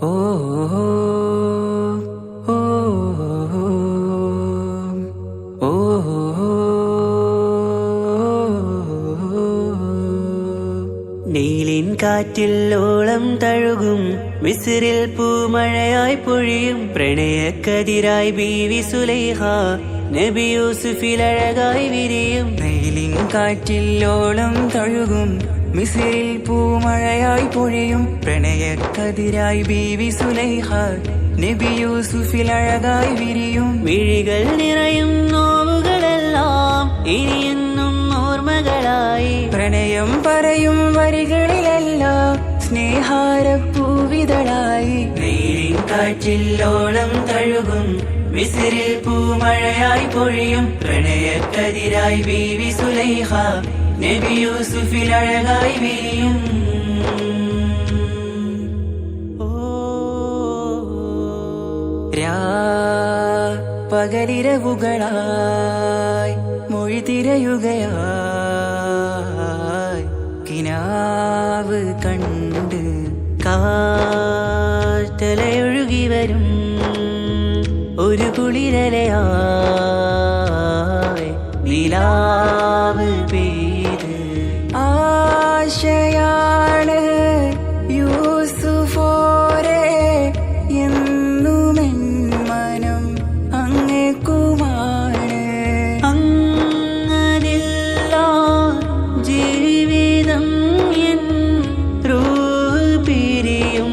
ഓ ഓ ഓ നീലിൻ കാറ്റിൽ ഓളം തഴുകും മിസ്രിൽ പൂമഴയായി പൊഴിയും പ്രണയക്കതിരായി ബീവി സുലൈഹ നബി യൂസുഫിൽ അഴകായി വിരിയും. നീലിൻ കാറ്റിൽ ഓളം തഴുകും മിസ്രിൽ പൂമഴയായി പൊഴിയും പ്രണയക്കതിരായി ബീവി സുലൈഹ നബി യൂസുഫിൽ അഴകായി വിരിയും. മിഴികൾ നിറയും നോവുകളെല്ലാം ഇനിയെന്നും ഓർമ്മകളായി പ്രണയം പറയും വരികളിലെല്ലാം സ്നേഹാരപ്പൂവിതളായി. നീലിൻ കാറ്റിൽ ഓളം തഴുകും മിസ്രിൽ പൂമഴയായി പൊഴിയും പ്രണയക്കതിരായി ബീവി സുലൈഹ നബി യൂസുഫിൽ അഴകായി വിരിയും. പകലിരവുകളായി മൊഴി തിരയുകയായി കിനാവ് കണ്ട് കാറ്റലയൊഴുകി വരും ഒരു കുളിരലയായി നിലാവ് പെയ്ത് ആശയാണ് യൂസുഫോരെ എന്നുമെൻ മനം അങ്ങേക്കുമാണ്. അങ്ങനില്ല ജീവിതം എൻ റൂഹ് പിരിയും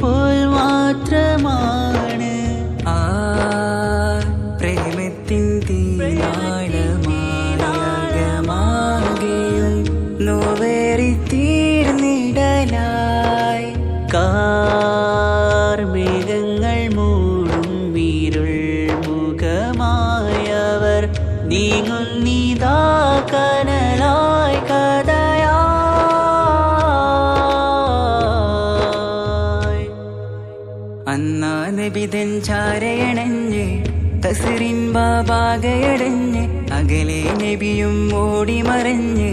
പോൽ മാത്രമാണ്. ആ പ്രേമത്തിൻ തീരാളമാകെയും നോവേറി തീർന്നിടലായി. കാർമേഘങ്ങൾ മൂടും വീരുൾ മുഖമായവർ നീങ്ങുന്നിതാ കനലായി കഥയായി. അന്നാ നബിതൻ ചാരയണഞ്ഞ് തസ്റിൻ ബാബാകയടഞ്ഞ് അകലെ നബിയും ഓടി മറഞ്ഞ്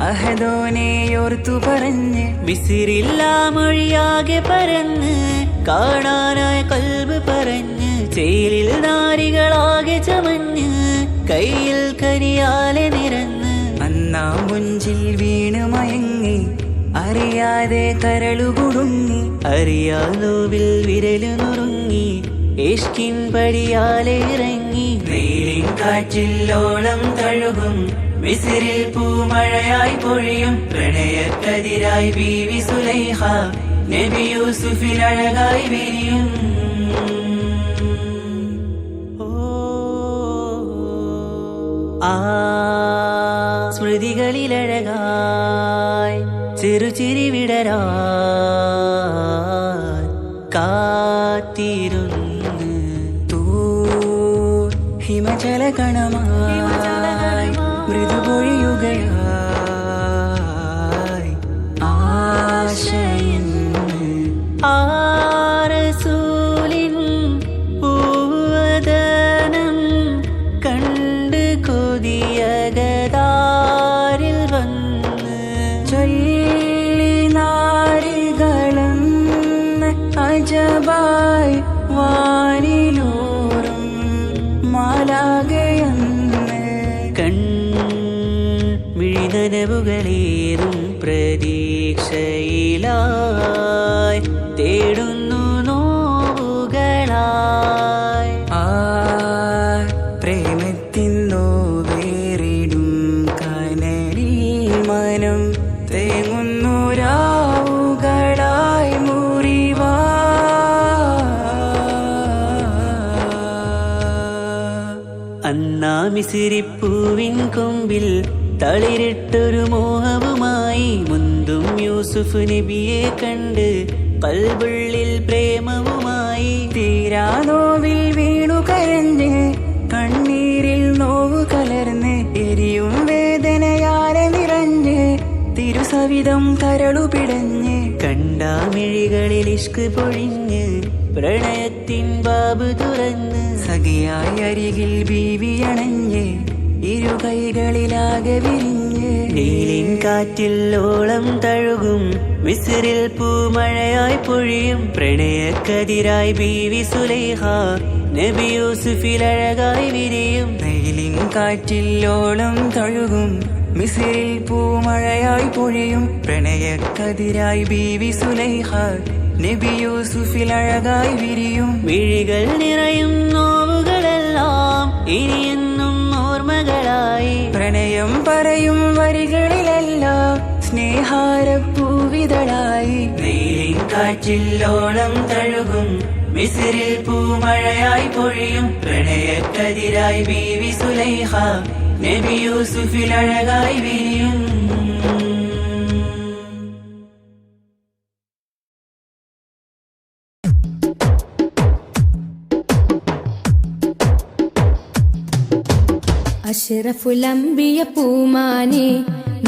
അഹദോനെയോർത്തു പറഞ്ഞ് മിസ്രില്ലാ മൊഴിയാകെ പരന്ന് കാണാനായി കൽബ് പറഞ്ഞ് ചേലിൽ നാരികളാകെ ചമഞ്ഞ് കയ്യിൽ കരിയാലെ നിരന്ന് അന്നാ മുഞ്ചിൽ വീണ് മയങ്ങി അറിയാതെ കരളുകുടുങ്ങി. അറിയാലോവിൽ വിരലു നുറുങ്ങി ഇഷ്കിൻ പടിയാലെ ഇറങ്ങി. നീലിൻ കാറ്റിൽ ഓളം തഴുകും മിസ്രിൽ പൂമഴയായി പൊഴിയും പ്രണയക്കതിരായി ബീവി സുലൈഹ നബി യൂസുഫിൽ അഴകായി വിരിയും. ആ സ്മൃതികളിലഴകായി ചെറുചിരി വിടരാൻ കാത്തിരുന്ന് ഹിമജല കണമായി മൃദുപൊഴിയുകയായി ആശയിന്ന് ആരസൂലിൻ പൂവദനം കണ്ട് കൊതിയകതാരിൽ വന്ന് ചൊല്ലി നാരികളെന്ന് അജബായി വാനിലൂറും മാലാകയെന്ന് മിഴിനനവുകളേറും പ്രതീക്ഷയിലായി തേടുന്നു നോവുകളായി. ആ പ്രേമത്തിൻ നോവേറിടും കനലിൽ മനം തേങ്ങുന്നു രാവുകളായി മുറിവാ. അന്നാ മിസ്രിപ്പൂവിൻ കൊമ്പിൽ തളിരിട്ടൊരു മോഹവുമായി മുന്തും യൂസുഫ് നബിയെ കണ്ട് കൽബുള്ളിൽ പ്രേമവുമായി. തീരാ നോവിൽ വീണു കരഞ്ഞ് കണ്ണീരിൽ നോവ് കലർന്ന് എരിയും വേദനയാലെ നിറഞ്ഞ് തിരുസവിധം കരളു പിടഞ്ഞ് കണ്ടാമിഴികളിൽ ഇഷ്ക് പൊഴിഞ്ഞ് പ്രണയത്തിൻ ബാബ് തുറന്ന് സഖിയായി അരികിൽ ബീവി അണഞ്ഞ് ഇരു കൈകളിലാകെ വിരിഞ്ഞ് നീലിൻ കാറ്റിൽ ഓളം തഴുകും മിസ്രിൽ പൂമഴയായി പൊഴിയും പ്രണയക്കതിരായി ബീവി സുലൈഹ നബി യൂസുഫിൽ അഴകായി വിരിയും വെയിലിൻ കാറ്റില്ലോളം തഴുകും മിസിറിൽ പൂമഴയായി പൊഴിയും പ്രണയക്കതിരായി ബീവി സുലൈഹ നബി യൂസുഫിൽ അഴകായി വിരിയും മിഴികൾ നിറയും നോവുകളെല്ലാം ഇനിയെന്നും ഓർമ്മകളായി പ്രണയം പറയും വരികളിലെല്ലാം സ്നേഹാരപ്പൂവിതളായി നീലിൻ കാറ്റില്ലോളം തഴുകും മിസ്രിൽ പൂമഴയായി പൊഴിയും പ്രണയക്കതിരായി ബീവി സുലൈഹ നബി യൂസുഫിൽ അഴകായി വിരിയും അഷ്റഫുൽ അംബിയ പൂമാനെ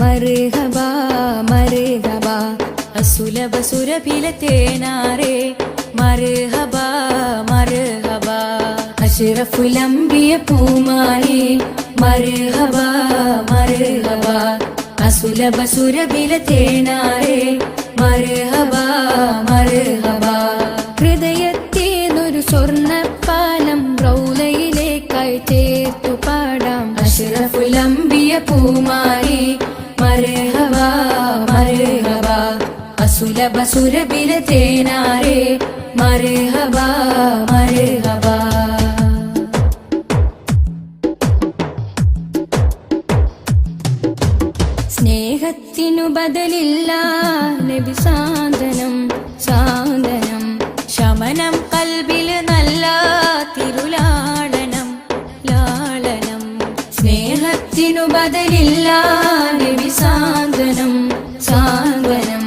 മർഹബാ മർഹബാ അസുലഭ സുരഭില തേനാരെ മർഹബാ മർഹബാ അഷ്റഫുൽ അംബിയ പൂമാനെ മർഹബാ മർഹബാ അസുലഭ സുരഭില തേനാരെ മർഹബാ മർഹബാ ഹൃദയത്തേനൊരു സ്വർണ്ണപ്പാലം റൗലയിലേക്കായി ചേർത്തു പാടാം അഷ്റഫുൽ അംബിയ പൂമാനെ മർഹബാ മർഹബാ അസുലഭ സുരഭില തേനാരെ മർഹബാ മർഹബാ സ്നേഹത്തിനു ബദലില്ല നബി സാന്ത്വനം സാന്ത്വനം ശമനം കൽബിൽ നല്ല തിരുലാളനം ലാളനം സ്നേഹത്തിനു ബദലില്ല നബി സാന്ത്വനം സാന്ത്വനം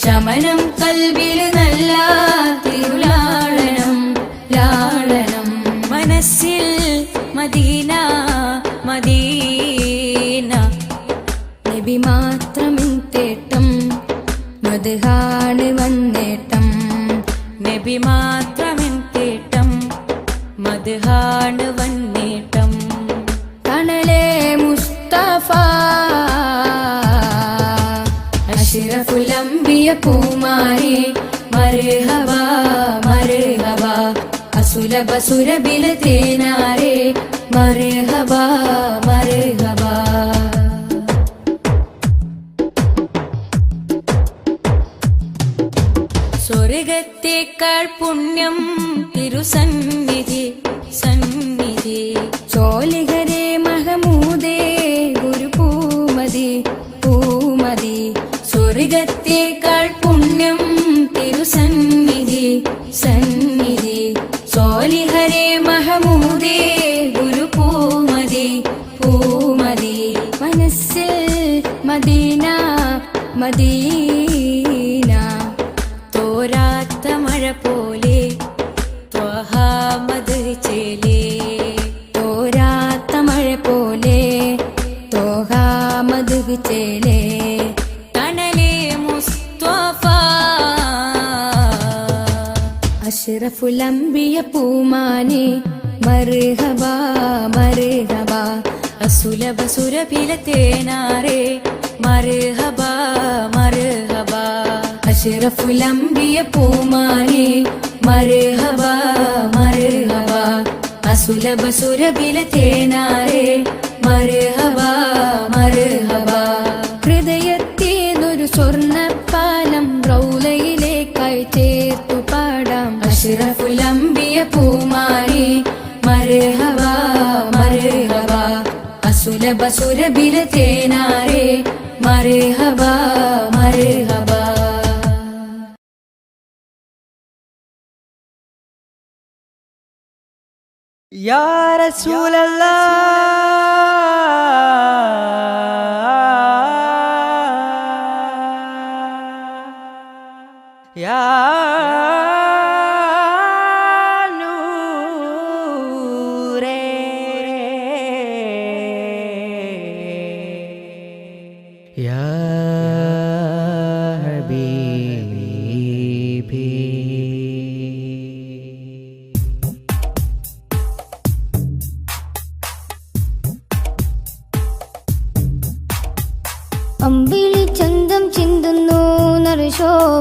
ശമനം കൽബിൽ നല്ല തിരുലാളനം ലാളനം മനസ്സിൽ മദീന മദീന നബി മാത്രമിൻ തേട്ടം മദ്ഹാണ് വന്നേട്ടം നബി മാത്രമിൻ തേട്ടം മദ്ഹാണ് വന്നേട്ടം തണലേ മുസ്തഫ അഷ്റഫുൽ അംബിയ പൂമാനെ മർഹബാ മർഹബാ അസുലഭ സുരഭില തേനാരെ മർഹബാ മർഹബാ സ്വർഗത്തേക്കാൾ പുണ്യം തിരുസന്നിധി സന്നിധി ചോലിഹരേ മഹമൂദേ ഗുരു പൂമതി പൂമതി സ്വർഗത്തേക്കാൾ പുണ്യം തിരുസന്നിധി സന്നിധി ചോലിഹരേ മഹമൂദേ ഗുരു പൂമതി പൂമതി മനസ്സിൽ മദീന മദീന തോരാത്ത മഴ പോലെ ത്വഹാമദ് ചേലേ തോരാത്ത മഴ പോലെ ത്വഹാമദ് ചേലേ തണലേ മുസ്തഫ അഷ്റഫുൽ അംബിയ പൂമാനെ മർഹബാ മർഹബാ അസുലഭ സുരഭില തേനാരെ മർഹബാ മർഹബാ അഷ്റഫുൽ അംബിയ പൂമാനെ മർഹബാ മർഹബാ അസുലഭ സുരഭില തേനാരെ മർഹബാ മർഹബാ ഹൃദയത്തേനൊരു സ്വർണ്ണപ്പാലം റൗലയിലേക്കായി ചേർത്തു പാടാം അഷ്റഫുൽ അംബിയ പൂമാനെ മർഹബാ മർഹബാ അസുലഭ സുരഭില തേനാരെ മർഹബാ മർഹബാ യാ റസൂലല്ലാഹ് യാ നൂറേ യാ ഹബീബി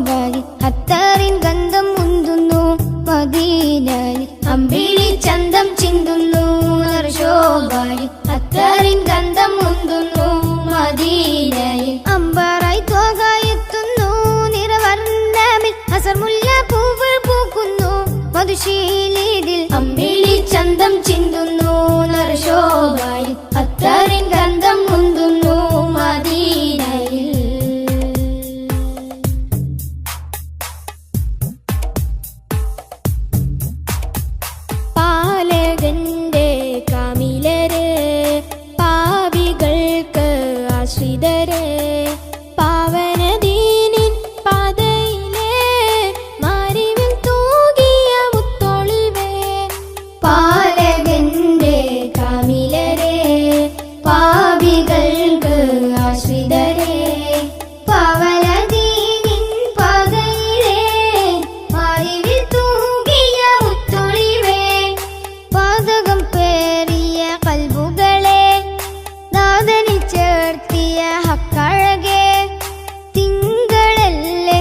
ശോഭയിൽ അത്തറിൻ ഗന്ധം മുന്തുന്നു മദീനയിൽ അമ്പിളി ചന്തം ചിന്തുന്നു ശോഭയിൽ അത്തറിൻ ഗന്ധം മുന്തുന്നു മദീനയിൽ അമ്പറായി തോകയെത്തുന്നു നിറവർണ്ണമിൽ അസർമുല്ല പൂവുകൾ പൂക്കുന്നു മധുശീലിതിൽ അമ്പിളി ചന്തം ചിന്തുന്നു നരശോഭയിൽ അത്തറിൻ ഗന്ധം മുന്തുന്നു മദീനയിൽ പാലകന്റെ കാമിലര് പാവികൾക്ക് ആശ്രിതര് പാവനദീനിൻ പാതയിലെ മാരിവിൽ തൂകിയ മുത്തൊളിവേ പാലകന്റെ കാമിലരെ പാവികൾക്ക് ആശ്രിതരെ പാവനദീനിൻ പാതയിലെ മാരിവിൽ തൂകിയ മുത്തൊളിവേ പാതകം പേറിയ കൽബുകളെ നാദനിൽ ചേർത്തിയ ഹക്കഴകെ തിങ്കളല്ലേ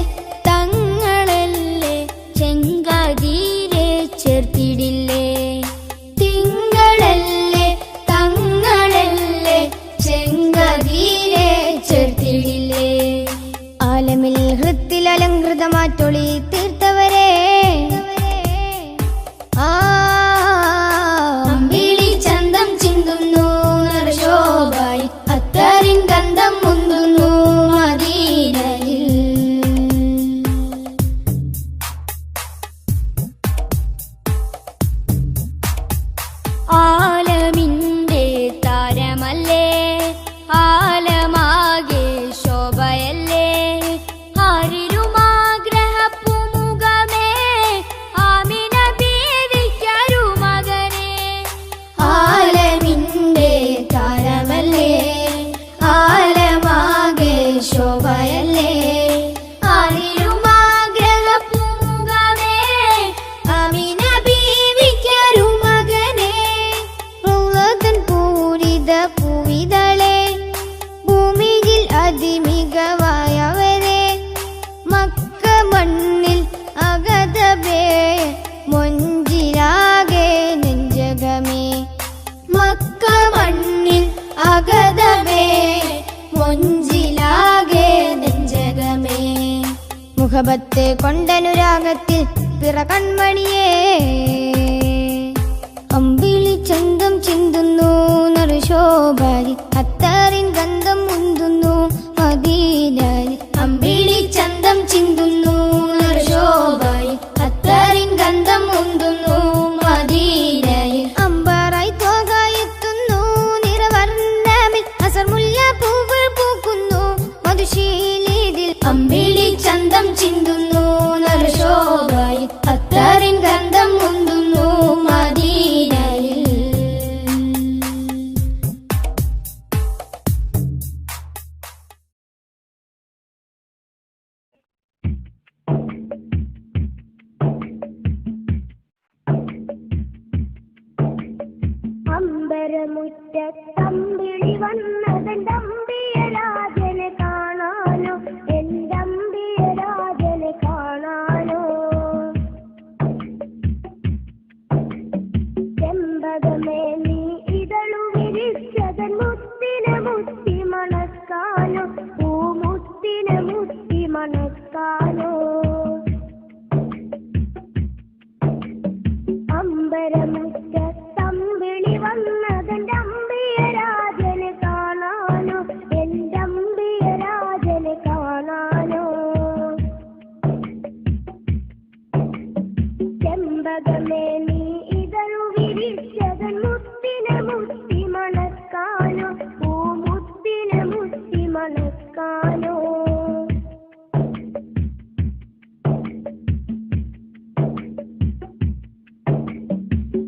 തങ്ങളല്ലേ ചെങ്കാതീരെ ചേർത്തിടില്ലേ തിങ്കളല്ലേ തങ്ങളല്ലേ ചെങ്കാതീരെ ചേർത്തിടില്ലേ ആലമിൽ ഹൃത്തിൽ അലങ്കൃതമാറ്റൊളി തീർത്തവരെ അമ്പിളി ചന്തം ചിന്തുന്നു നരശോഭയിൽ അത്തറിൻ ഗന്ധം മുന്തുന്നു മദീനയിൽ ആലമിന്റെ താരമല്ലേ ആലമാകെ ശോഭയല്ലേ ആരിരുമാഗ്രഹപ്പുമുഖമേ ആമിന ബീവിക്കൊരു മകനെ ആലമിന്റെ താരമല്ലേ ആലമാകെ ശോഭയല്ലേ ആരിരുമാഗ്രഹപ്പുമുഖമേ ആമിന ബീവിക്കൊരു മകനെ റൗളതൻ പൂരിത പൂവിതളെ ഭൂമിയിൽ അതിമികവായവരെ മക്ക മണ്ണിൽ അഗതബേ മൊഞ്ചിലാകെ നെഞ്ചകമേ മക്ക മണ്ണിൽ അഗതബേ മൊഞ്ചിലാകെ നെഞ്ചകമേ മുഖബത്തെ കൊണ്ടനുരാഗത്തിൽ പിറ കൺമണിയേ അമ്പിളി ചന്തം ചിന്തുന്നു നറുശോഭയിൽ അത്തറിൻ ഗന്ധം മുന്തുന്നു മദീനയിൽ അമ്പിളി ചന്തം ചിന്തുന്നു നറുശോഭയിൽ അത്തറിൻ ഗന്ധം മുന്തുന്നു മദീനയിൽ അമ്പറായി തോകയെത്തുന്നു നിറവർണ്ണമിൽ അസർമുല്ല പൂവുകൾ പൂക്കുന്നു മധുശീലിതിൽ അമ്പിളി ചന്തം ചിന്തുന്നു നറുശോഭയിൽ അത്തറിൻ ഗന്ധം മുന്തുന്നു മദീനയിൽ അമ്പരമുറ്റത്തമ്പിളി വന്നതമ്പിയ രാജനെ കാണാനോ എന്തമ്പിയ രാജനെ കാണാനോ ചെമ്പകമേ നീ ഇതളു വിരിച്ചതൻ മുത്തിനെ മുത്തി മണക്കാനോ പൂമുത്തിനെ മുത്തി മണക്കാനോ അമ്പരമുറ്റത്തമ്പിളി വന്നതന്റെ അമ്പിയ രാജനെ കാണാനോ എന്റെ അമ്പിയ രാജനെ കാണാനോ ചെമ്പകമേ നീ ഇതളു വിരിച്ചതൻ മുത്തിനെ മുത്തി മണക്കാനോ പൂമുത്തിനെ മുത്തി മണക്കാനോ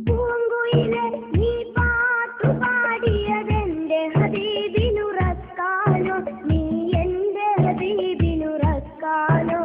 പൂങ്കുയിലെ നീ പാട്ടു പാടിയതെന്റെ ഹബീബിനുറക്കാനോ നീ എന്റെ ഹബീബിനുറക്കാനോ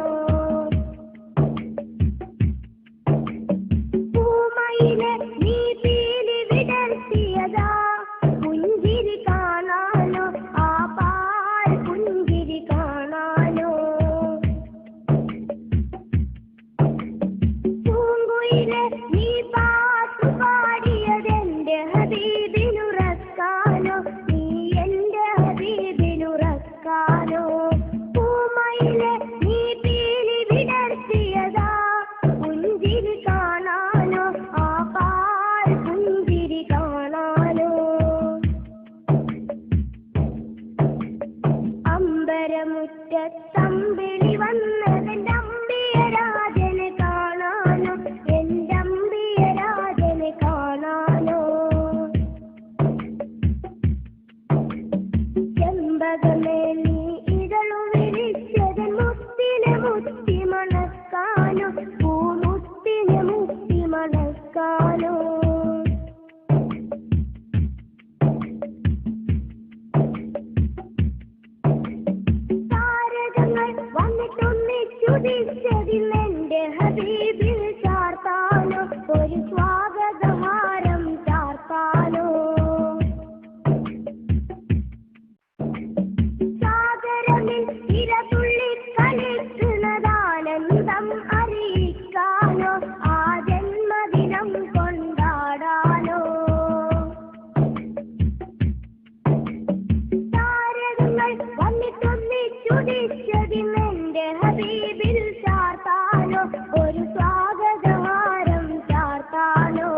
ഒരു സ്വാഗതഹാരം ചാർത്താനോ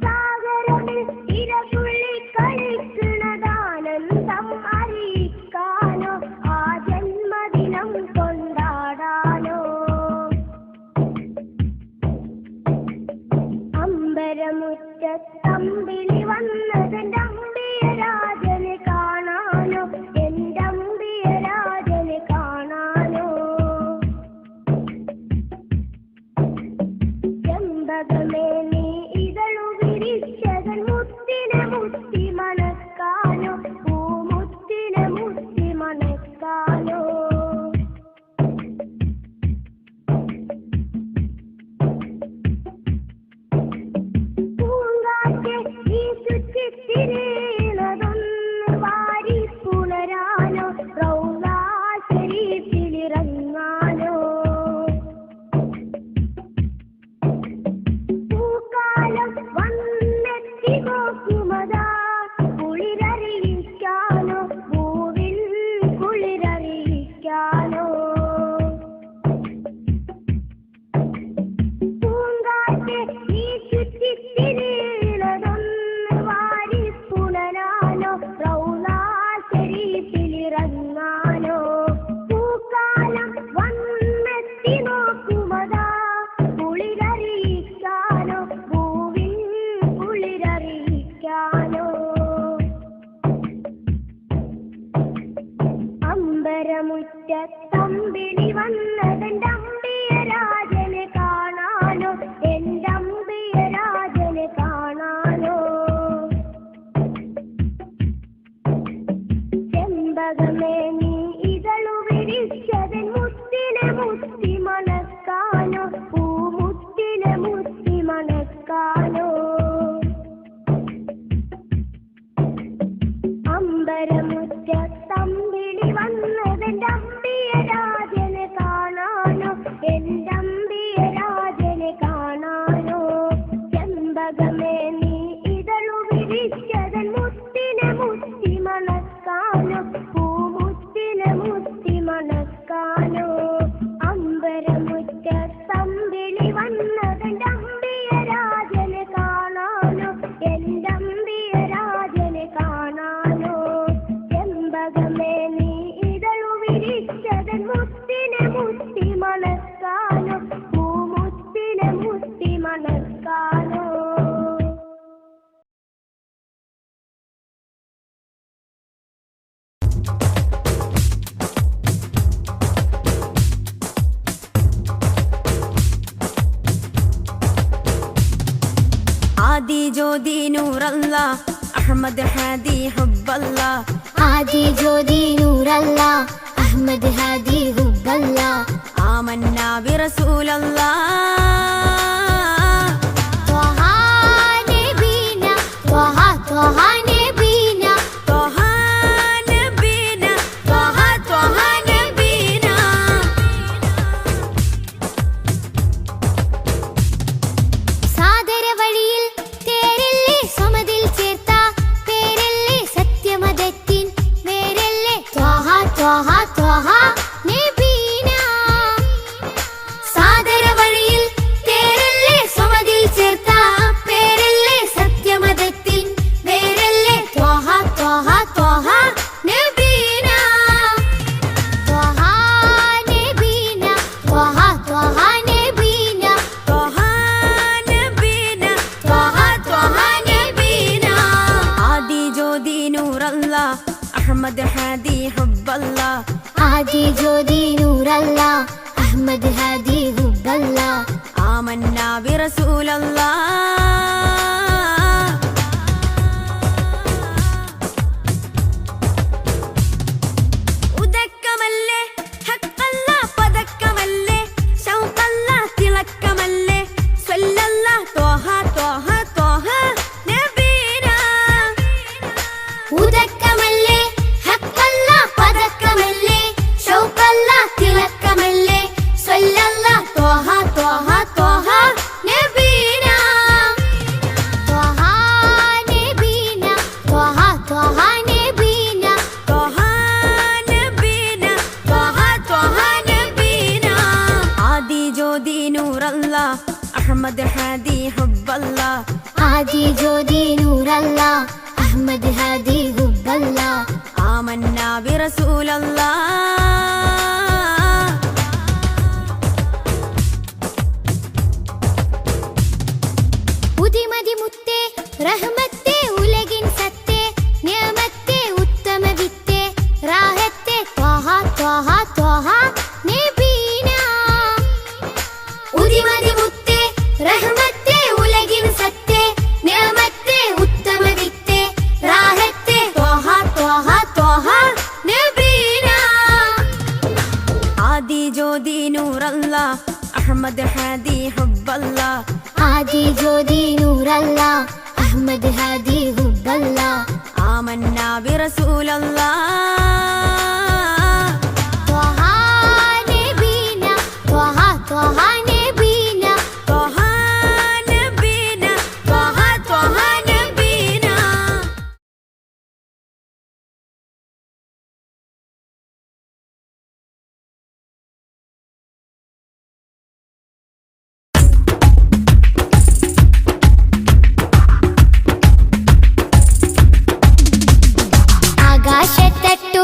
സാഗരമിൽ തിരതുള്ളി കളിക്കണതാനന്ദം അറിയിക്കാനോ ആ ജന്മദിനം കൊണ്ടാടാനോ അമ്പരമുറ്റത്തമ്പിളി വന്നതെന്റെ അമ്പിയരാജനെ കാണാനോ എന്റെ അമ്പിയരാജനെ കാണാനോ ചെമ്പകമേ നീ ഇതളു വിരിച്ചതൻ മുത്തിനെ മുത്തി മണക്കാനോ പൂമുത്തിനെ മുത്തി മണക്കാനോ പൂങ്കാറ്റ് ഈ ചുറ്റിത്തിരിയണതൊന്ന് വാരി പുണരാനോ റൗളാ ശരീഫിലിറങ്ങാനോ പൂക്കാലം വന്നെത്തി നോക്കുമതാ കുളിരറിയിക്കാനോ പൂവിൽ കുളിരറിയിക്കാനോ പൂങ്കാറ്റ് ഈ ചുറ്റിത്തിരിയണതൊന്ന് വാരി പുണരാനോ റൗളാ ശരീഫിലിറങ്ങാനോ പൂക്കാലം വന്നെത്തി നോക്കുമതാ കുളിരറിയിക്കാനോ പൂവിൽ കുളിരറിയിക്കാനോ അമ്പരമുറ്റത്തമ്പിളി വന്നതെന്റെ അമ്പിയരാജനെ കാണാനോ എന്റെ അമ്പിയരാജനെ കാണാനോ ചെമ്പകമേ നീ ഇതളു വിരിച്ചതൻ മുത്തിനെ മുത്തി മണക്കാനോ പൂമുത്തിനെ മുത്തി മണക്കാനോ അമ്പരമുറ്റത്തമ്പിളി വന്നതെന്റെ അമ്പിയരാജനെ കാണാനോ എന്റെ അമ്പിയരാജനെ കാണാനോ ചെമ്പകമേ നീ ഇതളു വിരിച്ചതൻ മുത്തിനെ മുത്തി മണക്കാനോ പൂമുത്തിനെ മുത്തി മണക്കാനോ അമ്പരമുറ്റത്തമ്പിളി വന്നതെന്റെ അമ്പിയരാജനെ കാണാനോ എന്റെ അമ്പിയരാജനെ കാണാനോ ചെമ്പകമേ നീ ഇതളു വിരിച്ചതൻ മുത്തിനെ മുത്തി മണക്കാനോ പൂമുത്തിനെ മുത്തി മണക്കാനോ आदि ज्योति नूर अल्लाह अहमद हादी हुब्ब अल्लाह आदि ज्योति नूर अल्लाह अहमद हादी हुब्ब अल्लाह आमन्ना बिरसूल अल्लाह त्वहा नबीना त्वहा त्वहा नबीना त्वहा नबीना त्वहा त्वहा नबीना സാദര വഴിയിൽ തേരല്ലേ സമതിൽ ചേർത്ത പേരല്ലേ സത്യമതത്തിൻ വേരല്ലേ ത്വഹ ത്വഹ ത്വഹ നബീന സാദര വഴിയിൽ തേരല്ലേ സമതിൽ ചേർത്ത പേരല്ലേ സത്യമതത്തിൻ വേരല്ലേ ത്വഹ ത്വഹ ത്വഹ നബീന ത്വഹ നബീന ത്വഹ ത്വഹ നബീന त्वहा नबीना त्वहा त्वहा नबीना आदि ज्योति नूर अल्लाह अहमद हादी हुब्ब अल्लाह आदि ज्योति नूर अल्लाह अहमद हादी हुब्ब अल्लाह आमन्ना बिरसूल अल्लाह ഉദക്കമല്ലേ ഹക്കല്ലാ പദക്കമല്ലേ ശൗഖല്ലാ തിളക്കമല്ലേ സ്വല്ലല്ലാ ത്വഹ ത്വഹ ത്വഹ നബീന ഉദക്കമല്ലേ ഹക്കല്ല പദക്കമല്ലേ ഷൗക്കല്ല തിളക്കമല്ലേ സ്വല്ലല്ലാഹു നൂറല്ലാ അഹ്മദ് ഹാദി ഹുബ്ബല്ലാ ആദി ജ്യോതി നൂറല്ലാ അഹ്മദ് ഹാദി ഹുബ്ബല്ലാ ആമന്നാ ബിറസൂലല്ലാ ഉദിമതി മുത്തേ റഹ്മത്തേ ഉലകിൻ സത്തേ നിയമത്തേ ഉത്തമ വിത്തേ റാഹത്തേ ത്വഹ ത്വഹ ത്വഹ നബീന ഉദിമതി മുത്തേ റഹ്മത്തേ ഉലകിൻ സത്തേ നിയമത്തേ ഉത്തമ വിത്തേ റാഹത്തേ ത്വഹ ത്വഹ ത്വഹ നബീന ആദി ജ്യോതി നൂറല്ലാ അഹ്മദ് ഹാദി ഹുബ്ബല്ലാ ആദി ജ്യോതി നൂറല്ലാ അഹ്മദ് ഹാദി ഹുബ്ബല്ലാ ആമന്നാ ബിറസൂലല്ലാ ത്വഹ നബീന ത്വഹ ത്വഹ നബീന ത്വഹ നബീന ത്വഹ ത്വഹ നബീന ആകാശത്തട്ടു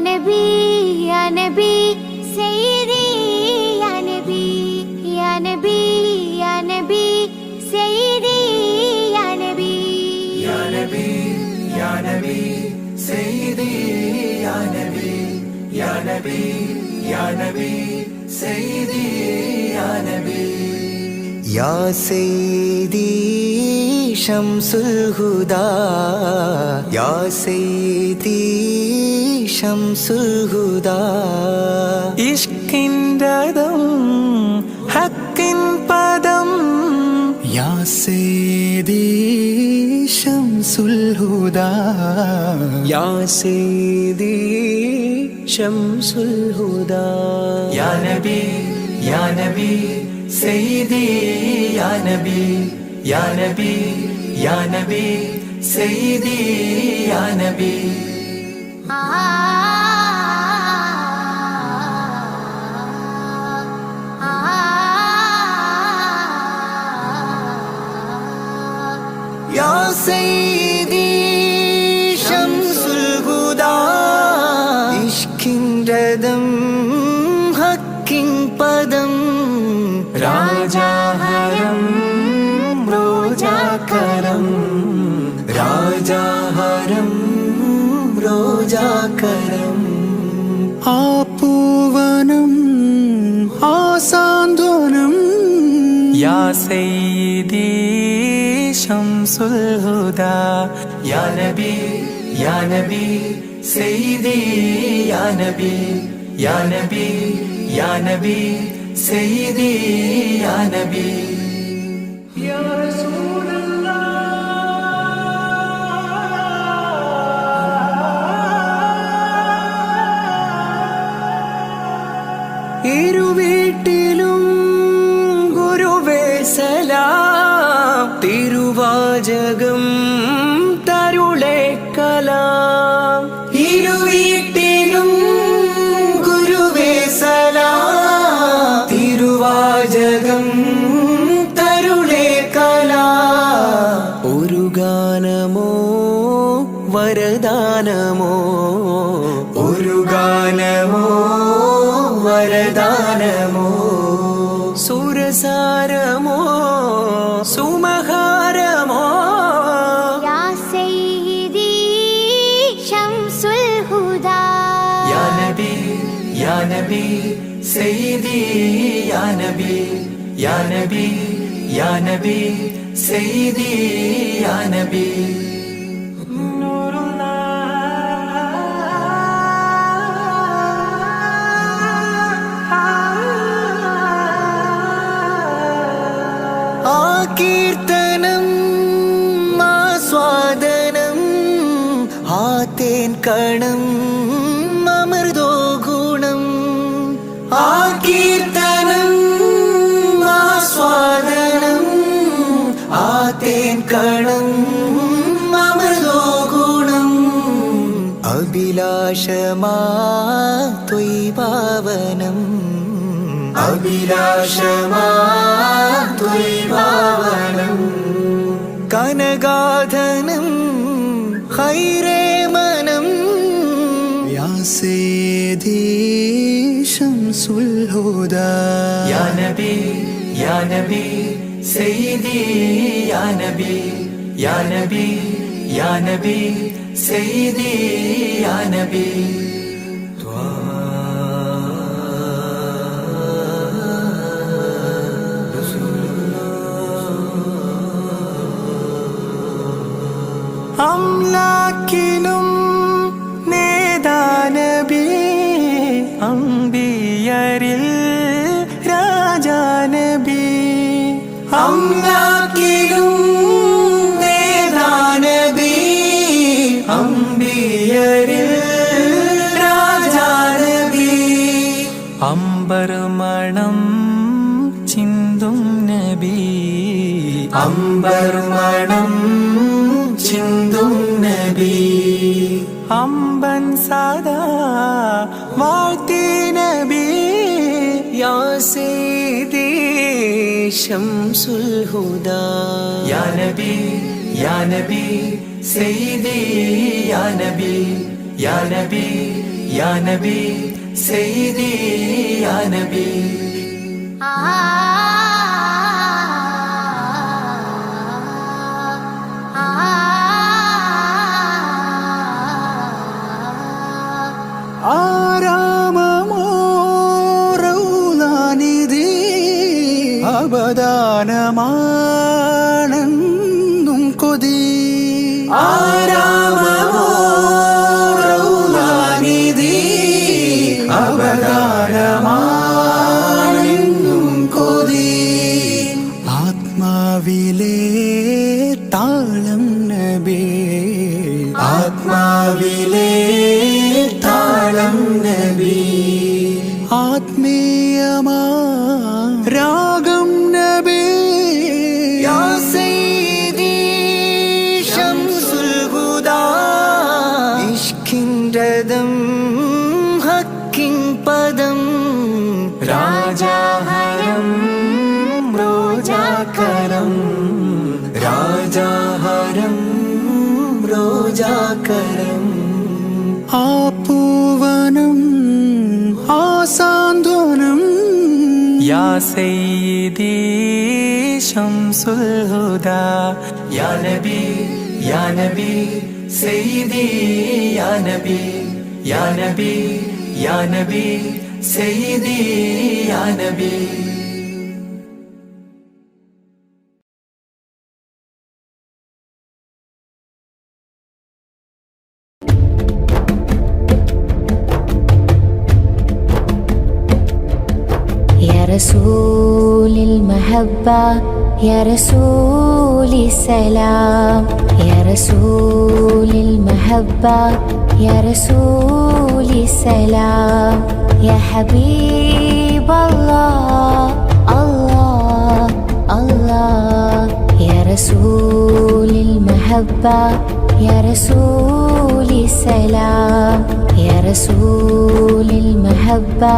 നബി യാ നബി സയ്യിദി യാ നബി യാ നബി യാ നബി സയ്യിദി യാ നബി യാ നബി യാ നബി സയ്യിദി യാ നബി യാ നബി യാ നബി സയ്യിദി യാ നബി യാ സയ്യിദി ശംസുൽ ഹുദാ യാ സയ്യിദി ശംസുൽ ഹുദാ ഇഷ്കിൻറദം ഹക്കിൻ പദം യാ സയ്യിദി ശംസുൽ ഹുദാ യാ സയ്യിദി ശംസുൽ ഹുദാ യാ നബി യാ നബി സയ്യിദി യാ നബി യാ നബി യാ നബി സയ്യിദി യാ നബി യാ സയ്യിദി ശംസുൽ ഹുദാ ഇഷ്കിൻറദം ഹക്കിൻ പദം രാജാഹരം റോജാകരം രാജാഹരം റോജാകരം ആ പൂവനം ആ സാന്ത്വനം യാ സയ്യിദി ശംസുൽ ഹുദാ യാ നബി യാ നബി സയ്യിദി യാ നബി യാ നബി യാ നബി സയ്യിദി യാ നബി യാ ഇരുവീട്ടിലും ഗുരുവേ സലാം തിരുവാചകം തരുളേ കലാം ഇരുവീട്ടിലും ഗുരുവേ സലാം തിരുവാചകം തരുളേ കലാം ഒരു ഗാനമോ വരദാനമോ ഒരു ഗാനമോ വരദാനമോ സുരസാരമോ സുമഹാരമോ യാ സയ്യിദി ശംസുൽ ഹുദാ യാ നബി യാ നബി സയ്യിദി യാ നബി യാ നബി യാ നബി സയ്യിദി യാ നബി കീർത്തനം ആസ്വാദനം ആ തേൻ കണം അമൃതോ ഗുണം ആ കീർത്തനം ആസ്വാദനം ആ തേൻ കണം അമൃതോ ഗുണം അഭിലാഷമാ ത്വൈപാവനം അഭിലാഷമാ ത്വൈപാവനം കനകാധനം ഹൈരേ മനം യാ സയ്യിദി ശംസുൽ ഹുദാ യാ നബി യാ നബി സയ്യിദി യാ നബി യാ നബി യാ നബി സയ്യിദി യാ നബി അംലാക്കിലും നേദാനബി അംബിയരിൽ രാജാനബി അംലാക്കിലും നേദാനബി അംബിയരിൽ രാജാനബി അംബർമണം ചിന്തും നബി അംബർമണം ചിന്തും നബി അമ്പൻ സദാ വാഴ്ത്തി നബി യാ സയ്യിദി ശംസുൽ ഹുദാ യാ നബി യാ നബി സയ്യിദി യാ നബി യാ നബി या नबी सैयदी या नबी ആരാമമോറൗലാനിധി അവദാനമാണെന്നും കൊതി ആരാമമോറൗലാനിധി അവദാനമാണെന്നും കൊതി ആത്മാവിലെ താളം നബി ആത്മാവിലെ താളം നബി ആത്മീയമാ രാഗം നബി യാ സയ്യിദി ശംസുൽ ഹുദാ ഇഷ്കിൻ രഥം ഹക്കിൻ പദം രാജാഹരം റോജാകരം രാജാഹരം റോജാകരം ആ പൂവനം ആ സാന്ത്വനം യാ സയ്യിദി ശംസുൽ ഹുദാ യാ നബി യാ നബി സയ്യിദി യാ നബി യാ നബി യാ നബി സയ്യിദി യാ നബി يا رسول المحبة يا رسول السلام يا رسول المحبة يا رسول السلام يا حبيب الله الله الله يا رسول المحبة يا رسول السلام يا رسول المحبة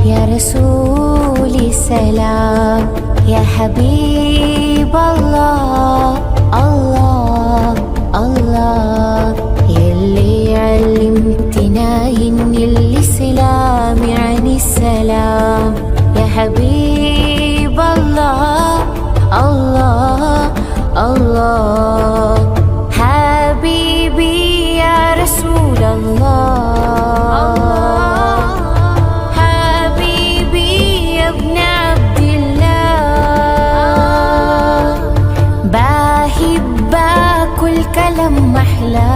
يا رسول السلام يا حبيب الله الله الله يلي علمتنا إن الإسلام يعني السلام يا حبيب الله الله الله حبيبي يا رسول الله محلى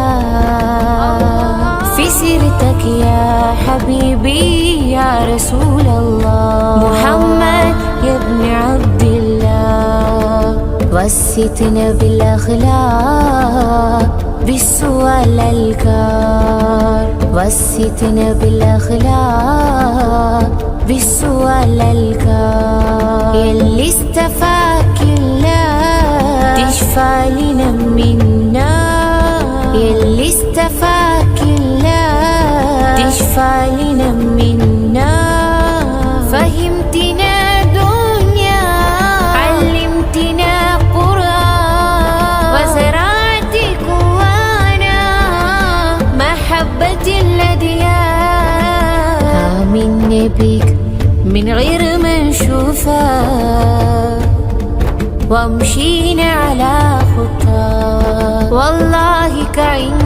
في سيرتك يا حبيبي يا رسول الله محمد يا ابن عبد الله وسيتنا بالأخلاق بالسؤال الكار وسيتنا بالأخلاق بالسؤال الكار يلي استفاك الله تشفى لنا منا يلي استفاك الله تشفى لنا منا فهمتنا دنيا علمتنا قرآن وزرعت جوانا محبة الأديان آمنا بك من غير ما نشوفك ومشينا على خطاك والله كعين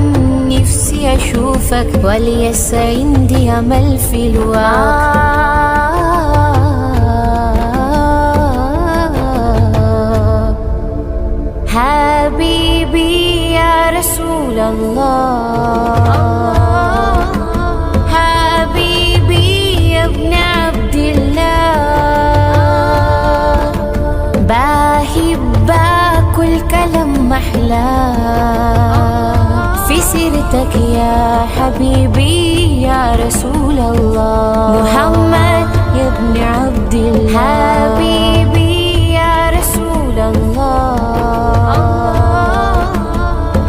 نفسي أشوفك وليس عندي أمل في الواقع حبيبي يا رسول الله حبيبي يا ابن عبد الله بحبك والكلام محلى في سيرتك يا حبيبي يا رسول الله محمد يا ابن عبد الله حبيبي يا رسول الله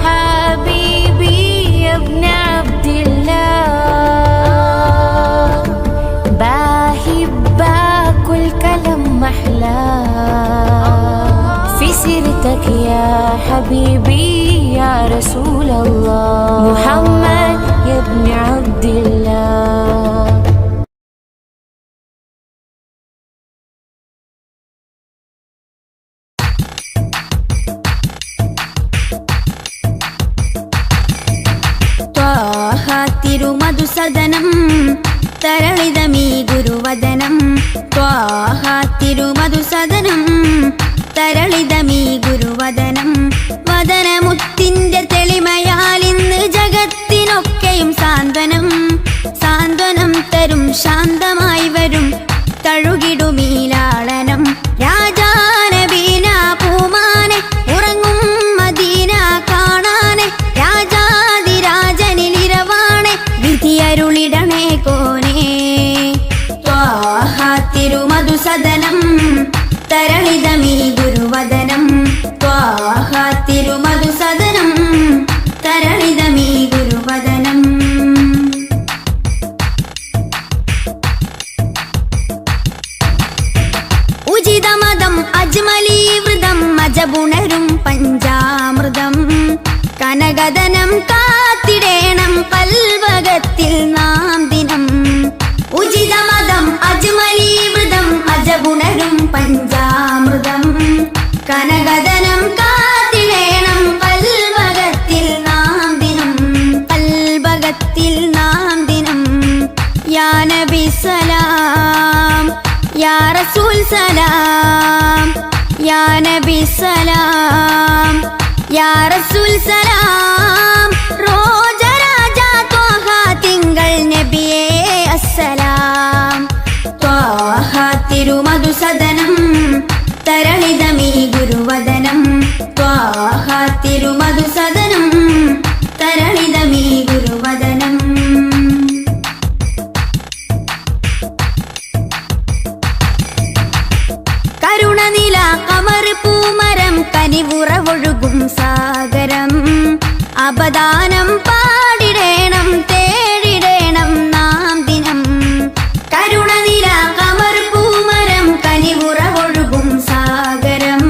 حبيبي يا ابن عبد الله بحبك والكلام محلى في سيرتك يا حبيبي يا رسول الله محمد يا ابن عبد الله തരളിതമീ ഗുരുവദനം ത്വാഹ തിരുമധുസദനം തരളിതമീ ഗുരുവദനം വദനമുത്തിന്റെ തെളിമയാൽ ഇന്ന് ജഗത്തിനൊക്കെയും സാന്ത്വനം സാന്ത്വനം തരും ശാന്തമായി വരും തഴുകിടുമീലാളനം രാജാനബീന പൂമാനെ ഉറങ്ങും മദീന കാണാനെ രാജാതിരാജനിലിരവാണെ വിധിയരുളിടണേ കോനേ ത്വാഹ തിരുമധുസദനം തരളിതമീ ഗുരുവദനം ത്വാഹ തിരുമധുസദനം തരളിതമീ ഗുരുവദനം ഉചിതമതം അജ്മലീവൃതം അജബുണരും പഞ്ചാമൃതം കനകദനം കാത്തിടേണം കൽവകത്തിൽ നാം ദിനം ഉചിതമതം അജ്മലീവൃതം അജബുണരും പഞ്ചാമൃതം കനകദനം കാത്തിടേണം കൽവകത്തിൽ നാം ദിനം കൽവകത്തിൽ നാം ദിനം യാ നബി സലാം യാ റസൂൽ സലാം യാ നബി സലാം യാ റസൂൽ സലാം റോജ രാജ ത്വാഹ തിങ്കൾ നബിയേ അസ്സലാം ത്വാഹ തിരുമധുസദനം തരളിതമീ ഗുരുവദനം ത്വാഹ തിരുമധുസദനം തരളിതമീ ഗുരുവദനം കരുണനില കമർ പൂമരം കനിവുറവൊഴുകും സാഗരം അപദാനം പാടിടേണം തേടിടേണം നാം ദിനം കരുണനില കമർ പൂമരം കനിവുറവൊഴുകും സാഗരം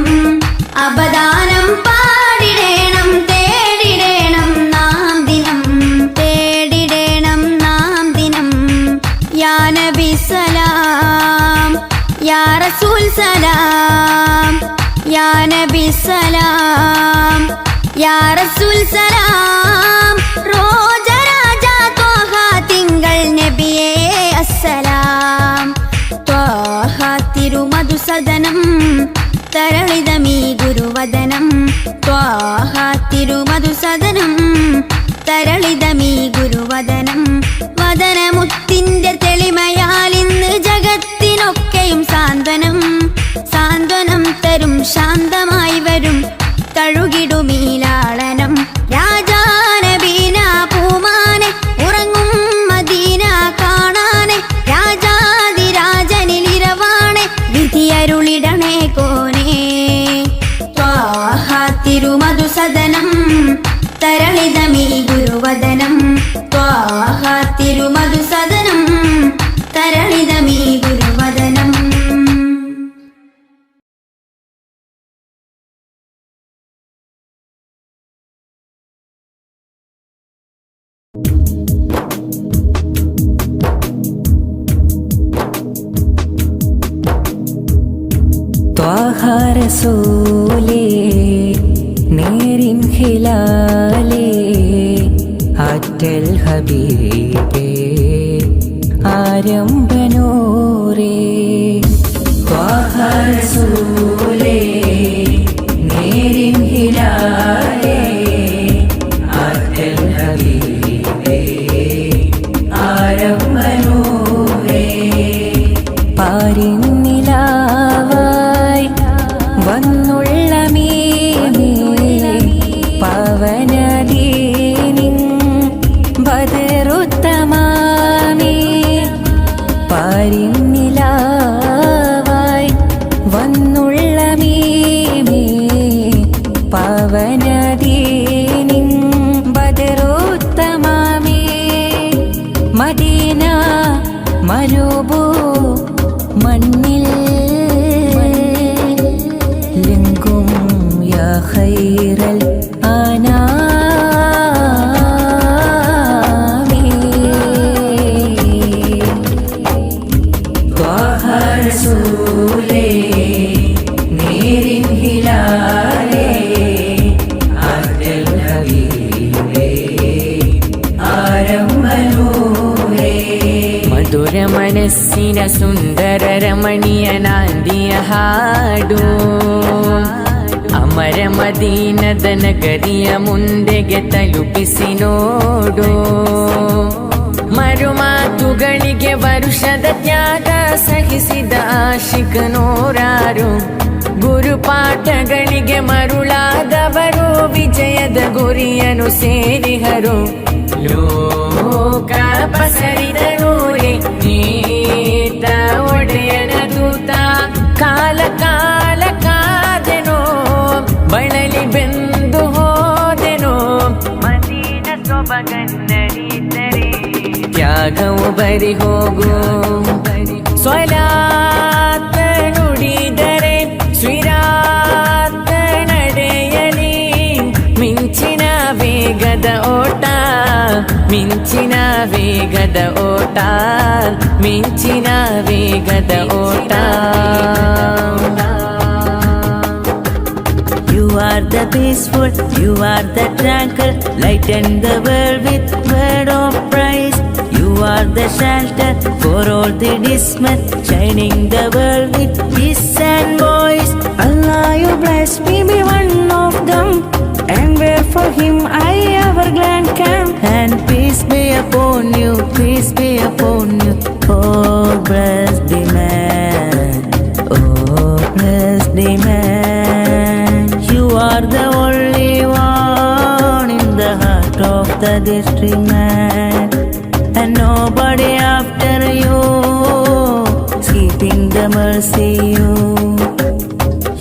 അപദാനം പാടിടേണം തേടിടേണം നാം ദിനം തേടിടേണം നാം ദിനം യാ നബി സലാം യാ റസൂൽ സലാം യാ നബി സലാം യാ റസൂൽ സലാം റോജ രാജ ത്വാഹ തിങ്കൾ നബിയേ അസ്സലാം ത്വാഹ തിരുമധുസദനം തരളിതമീ ഗുരുവദനം ത്വാഹ തിരുമധുസദനം തരളിതമീ ഗുരുവദനം വദനമുത്തിന്റെ തെളിമയാൽ ഇന്ന് ജഗത്തിനൊക്കെയും സാന്ത്വനം സാന്ത്വനം തരും ശാന്തമായി വരും തഴുകിടുമീലാളനം രാജാനബീന പൂമാനെ ഉറങ്ങും മദീന കാണാനെ രാജാതിരാജനിലിരവാണെ വിധിയരുളിടണേ കോനേ ത്വാഹ തിരുമധുസദനം തരളിതമീ ഗുരുവദനം ത്വാഹ തിരുമധുസദനം തരളിതമീ ഗുരുവദനം ത്വാഹ റസൂലേ നേരിൻ ഹിലാലേ ആറ്റൽ ഹബീബേ ആരംഭനൂരേ ത്വാഹ റസൂലേ നേരിൻ ഹിലാലേ ആറ്റൽ ഹബീബേ ആരംഭനൂരേ പാരിന്നിലാവായി വന്നുള്ള മീമേ പവനദീനിൻ ബദറുത്തമാമേ പാരിന്നിലാവായി വന്നുള്ള മീമേ പവനദീനിൻ ബദറുത്തമാമേ മദീന മരുഭൂ മണ്ണിൽ ലിംഗും യാ ഖൈറൽ ആനാമി ത്വാഹ റസൂലേ നേരിൻ ഹിലാലേ ആറ്റൽ ഹബീബേ ആരംഭനൂരേ ಮಧುರ ಮನಸ್ಸಿನ ಸುಂದರ ರಮಣೀಯನಾಂದಿಯ ಹಾಡು ಅಮರ ಮದೀನದ ನಗರಿಯ ಮುಂದೆಗೆ ತಲುಪಿಸಿ ನೋಡು ಮರುಮಾತುಗಳಿಗೆ ವರುಷದ ತ್ಯಾಗ ಸಹಿಸಿದ ಆಶಿಕ ನೂರಾರು ಗುರುಪಾಠಗಳಿಗೆ ಮರುಳಾದವರು ವಿಜಯದ ಗುರಿಯನ್ನು ಸೇರಿಹರು ಲೋಕ ಪಸರಿದರೂರೇ ನೀತ ಒಡೆಯನ ದೂತ ಕಾಲ ಕಾಲ ಕಾದೆನೋ ಬಳಲಿ ಬೆಂದು ಹೋದೆನೋ ಮದೀನ ಸೊಬಗನ್ನರಿದರೆ ತ್ಯಾಗವು ಬರಿ ಹೋಗು ಸ್ವಲಾತ ನುಡಿದರೆ ಸ್ವಿರಾತ ನಡೆಯಲಿ ಮಿಂಚಿನ ವೇಗದ ಓಟ ಮಿಂಚಿನ ವೇಗದ ಓಟ ಮಿಂಚಿನ ವೇಗದ ಓಟ You are the peaceful, you are the tranquil, lighten the world with word of praise. You are the shelter for all the dismal, shining the world with peace and voice. Allah, you bless me, be one of them, and where for him I ever glad come. And peace be upon you, peace be upon you. Oh, bless the man, oh, bless the man. You are the only one in the heart of the district man, and nobody after you, keeping the mercy you.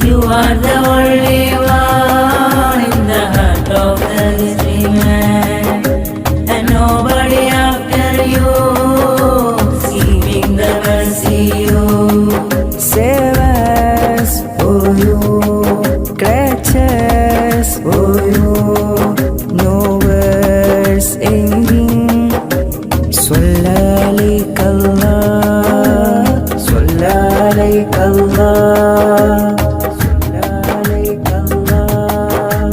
You are the only one in the heart of the district man, and nobody after you, keeping the mercy you. Save us, oh you, scratches, oh you, no words ending. صلاليك الله صلاليك الله صلاليك الله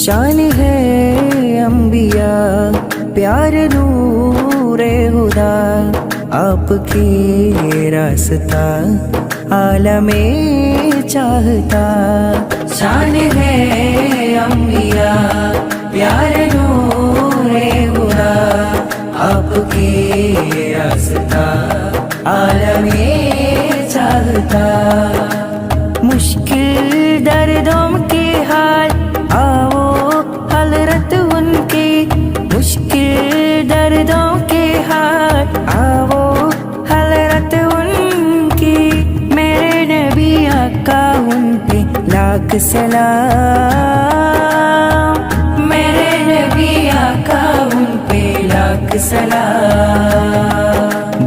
शान है अंबिया प्यार नूरे खुदा आपकी रास्ता आलमे चाहता शान है अंबिया प्यार नूरे खुदा आपकी रास्ता आलमे चाहता मुश्किल दर्दों के हाल आओ हलरत उनकी मुश्किल दर्दों के हाल आओ हलरत उनकी मेरे नबी आका उन पे लाख सलाम मेरे नबी आका उन पे लाख सलाम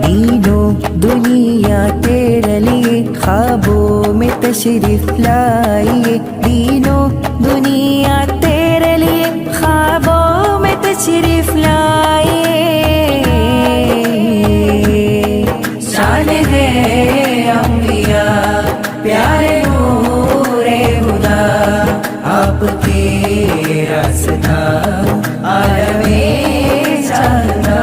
दीनों दुनिया तेरे लिए ख्वाबों में तशरीफ लाइए दीनों दुनिया तेरे लिए ख्वाबों में तशरीफ लाइए शान है अंबिया प्यारे नूरे खुदा आपके रास्ता आलमे चाहता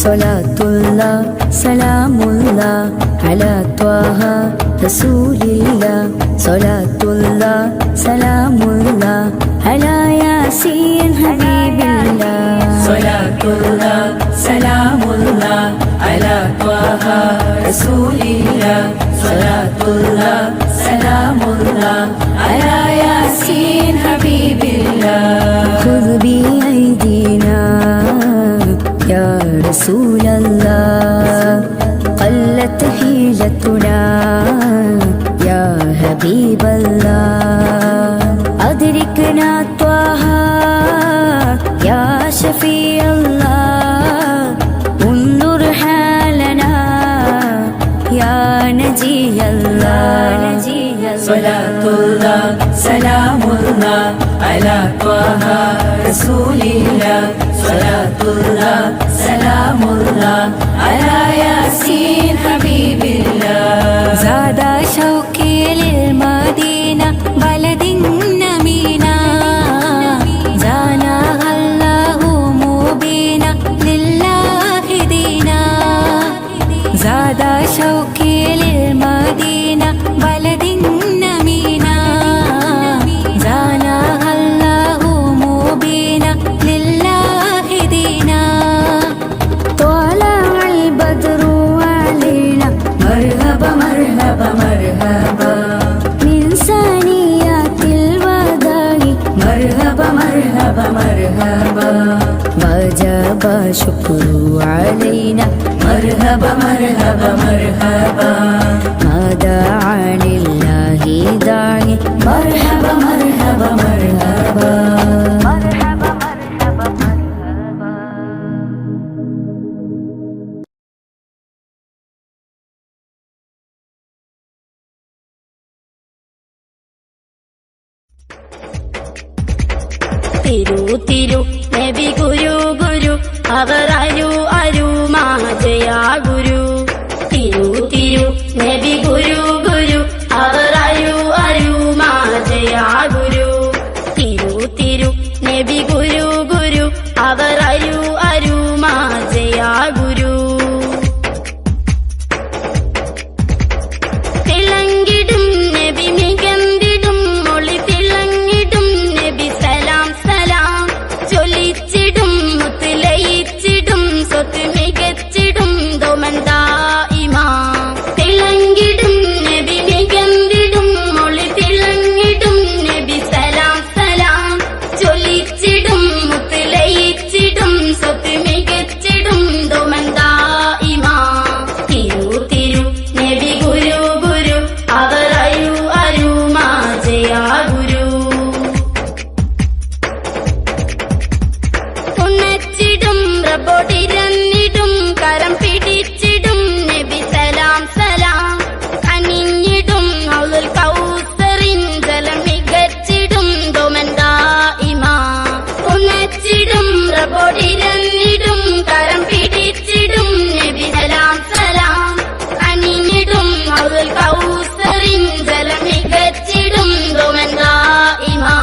सलातुल्लाह सलामुल्लाह अला त्वाहा रसूलिल्लाह सलातुल्लाह सलामुल्लाह अला यासीन हबीबिल्लाह सलातुल्लाह सलामुल्लाह अला त्वाहा रसूलिल्लाह सलातुल्लाह सलामुल्लाह अला यासीन हबीबिल्लाह खुद बिअयदीना या रसूलल्लाह قلت حيلتنا يا حبيب الله أدركنا طه يا شفيع الله انظر حالنا يا نجي الله صلاة الله سلام الله على طه رسول الله صلاة الله سلام الله على ياسين حبيب الله زاد شوقي للمدينة بلد نمينا زانها الله مرحبا وجب شكر علينا مرحبا مرحبا مرحبا ما دعا لله داعي مرحبا مرحبا مرحبا مرحبا مرحبا مرحبا. തിരു തിരു നബി ഗുരു ഗുരു അവർ അരു അരു മാജയാ ഗുരു തിരു തിരു നബി ഗുരു ഗുരു അവർ അരു അരു മാജയാ ഗുരു തിരു തിരു നബി ഗുരു ഗുരു അവർ അരു അരു മാജയാ ഗുരു തിളങ്ങിടും നബി മികന്തിടും മൊളി തിളങ്ങിടും നബി സലാം സലാം ചൊല്ലിച്ചിടും മുത്തുലയിച്ചിടും സ്വത്ത് മികച്ചിടും ദോമന്തായിമാ തിളങ്ങിടും നബി മികന്തിടും മൊളി തിളങ്ങിടും നബി സലാം സലാം ചൊല്ലിച്ചിടും മുത്തുലയിച്ചിടും സ്വത്ത് മികച്ചിടും ദോമന്തായിമാ തിരു തിരു നബി ഗുരു ഗുരു അവർ അരു അരു മാജയാ ഗുരു ഉണച്ചിടും റബ്ബോടിരന്നിടും കരം പിടിച്ചിടും നബി സലാം സലാം കനിഞ്ഞിടും ഹൗലുൽ കൗസറിൻ ജലം മികച്ചിടും ദോമന്തായിമാ ഉണച്ചിടും റബ്ബോടിരന്നിടും കരം പിടിച്ചിടും നബി സലാം സലാം കനിഞ്ഞിടും ഹൗലുൽ കൗസറിൻ ജലം മികച്ചിടും ദോമന്തായിമാ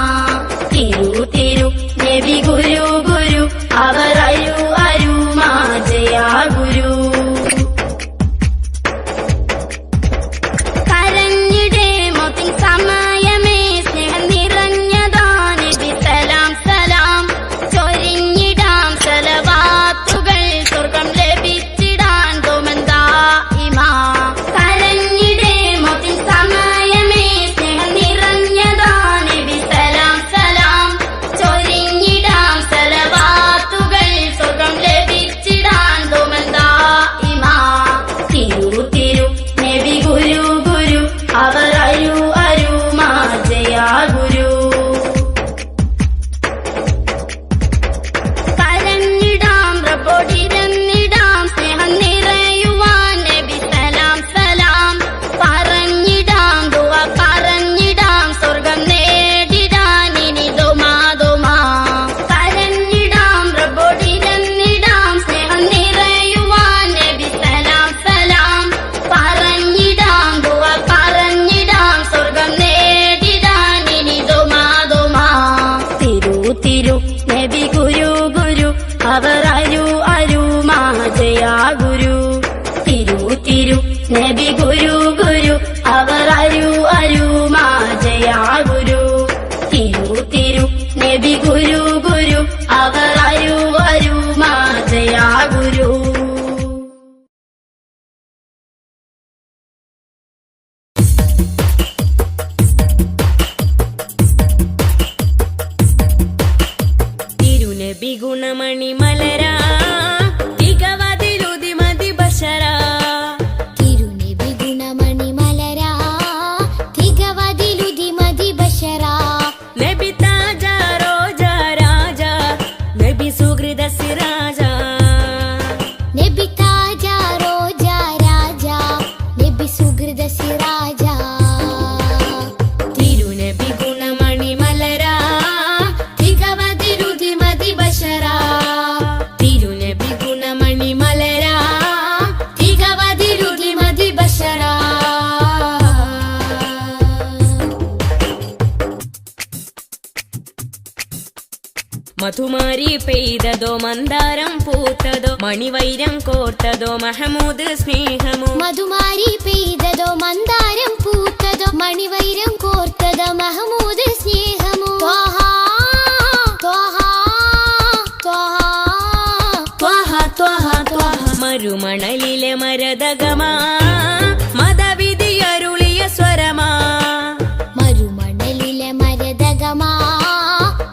തിരു തിരു നബി ഗുരു ഗുരു അവർ അരു അരു മാജയാ ഗുരു കരഞ്ഞിടേ മോത്തിൻ സമയമേ സ്നേഹം നിറഞ്ഞതാ നബി സലാം സലാം ചൊരിഞ്ഞിടാം സലവാത്തുകൾ സ്വർഗം ലഭിച്ചിടാൻ ദോമന്തായിമാ കരഞ്ഞിടേ മോത്തിൻ സമയമേ സ്നേഹം നിറഞ്ഞതാ നബി സലാം സലാം ചൊരിഞ്ഞിടാം സലവാത്തുകൾ സ്വർഗം ലഭിച്ചിടാൻ ദോമന്തായിമാ തിരു തിരു നബി ഗുരു ഗുരു അവർ അരു അരു മാജയാ ഗുരു കരഞ്ഞിടാം റബ്ബോടിരന്നിടാം സ്നേഹം നിറയുവാൻ നബി സലാം സലാം പറഞ്ഞിടാം ദുആ പറഞ്ഞിടാം സ്വർഗം നേടിടാൻ ഇനി ദോമാ ദോമാ കരഞ്ഞിടാം റബ്ബോടിരന്നിടാം സ്നേഹം നിറയുവാൻ നബി സലാം സലാം പറഞ്ഞിടാം ദുആ പറഞ്ഞിടാം സ്വർഗം നേടിടാൻ ഇനി ദോമാ ദോമാ തിരു തിരു നബി ഗുരു ഗുരു അവർ അരു അരു മാജയാ ഗുരു തിരു തിരു നബി ഗുരു ഗുരു അവർ അരു അരു മാജയാ ഗുരു തിരു തിരു നബി ഗുരു ഗുരു അവർ അരു അരു മാജയാ ഗുരു തിരുനബി ഗുണമണി മലരാ തികവതിലുതി മതി ബശരാ തിരുനബി ഗുണമണി മലരാ തികവതിലുതി മതി ബശരാ നബി താജ റോജ രാജ നബി സുഹൃദ സിരാജ നബി താജ റോജ രാജ നബി സുഹൃദ സിരാജ തിരുനബി ഗുണമണി മലരാ തികവതിലുതി മതി ബശരാ തിരുനബി ഗുണമണി മലരാ തികവതിലുതി മതി ബശരാ മധുമാരി പെയ്തതോ മന്ദാരം പൂത്തതോ മണിവൈരം കോർത്തതോ മഹമൂദ് സ്നേഹമോ മധുമാരി പെയ്തതോ മന്ദാരം പൂത്തതോ മണിവൈരം കോർത്തതോ മഹമൂദ് സ്നേഹമോ ത്വഹ ത്വഹ ത്വഹ ത്വഹ ത്വഹ ത്വഹ മരുമണലിലെ മരതകമാ മതവിധിയരുളിയ സ്വരമാ മരുമണലിലെ മരതകമാ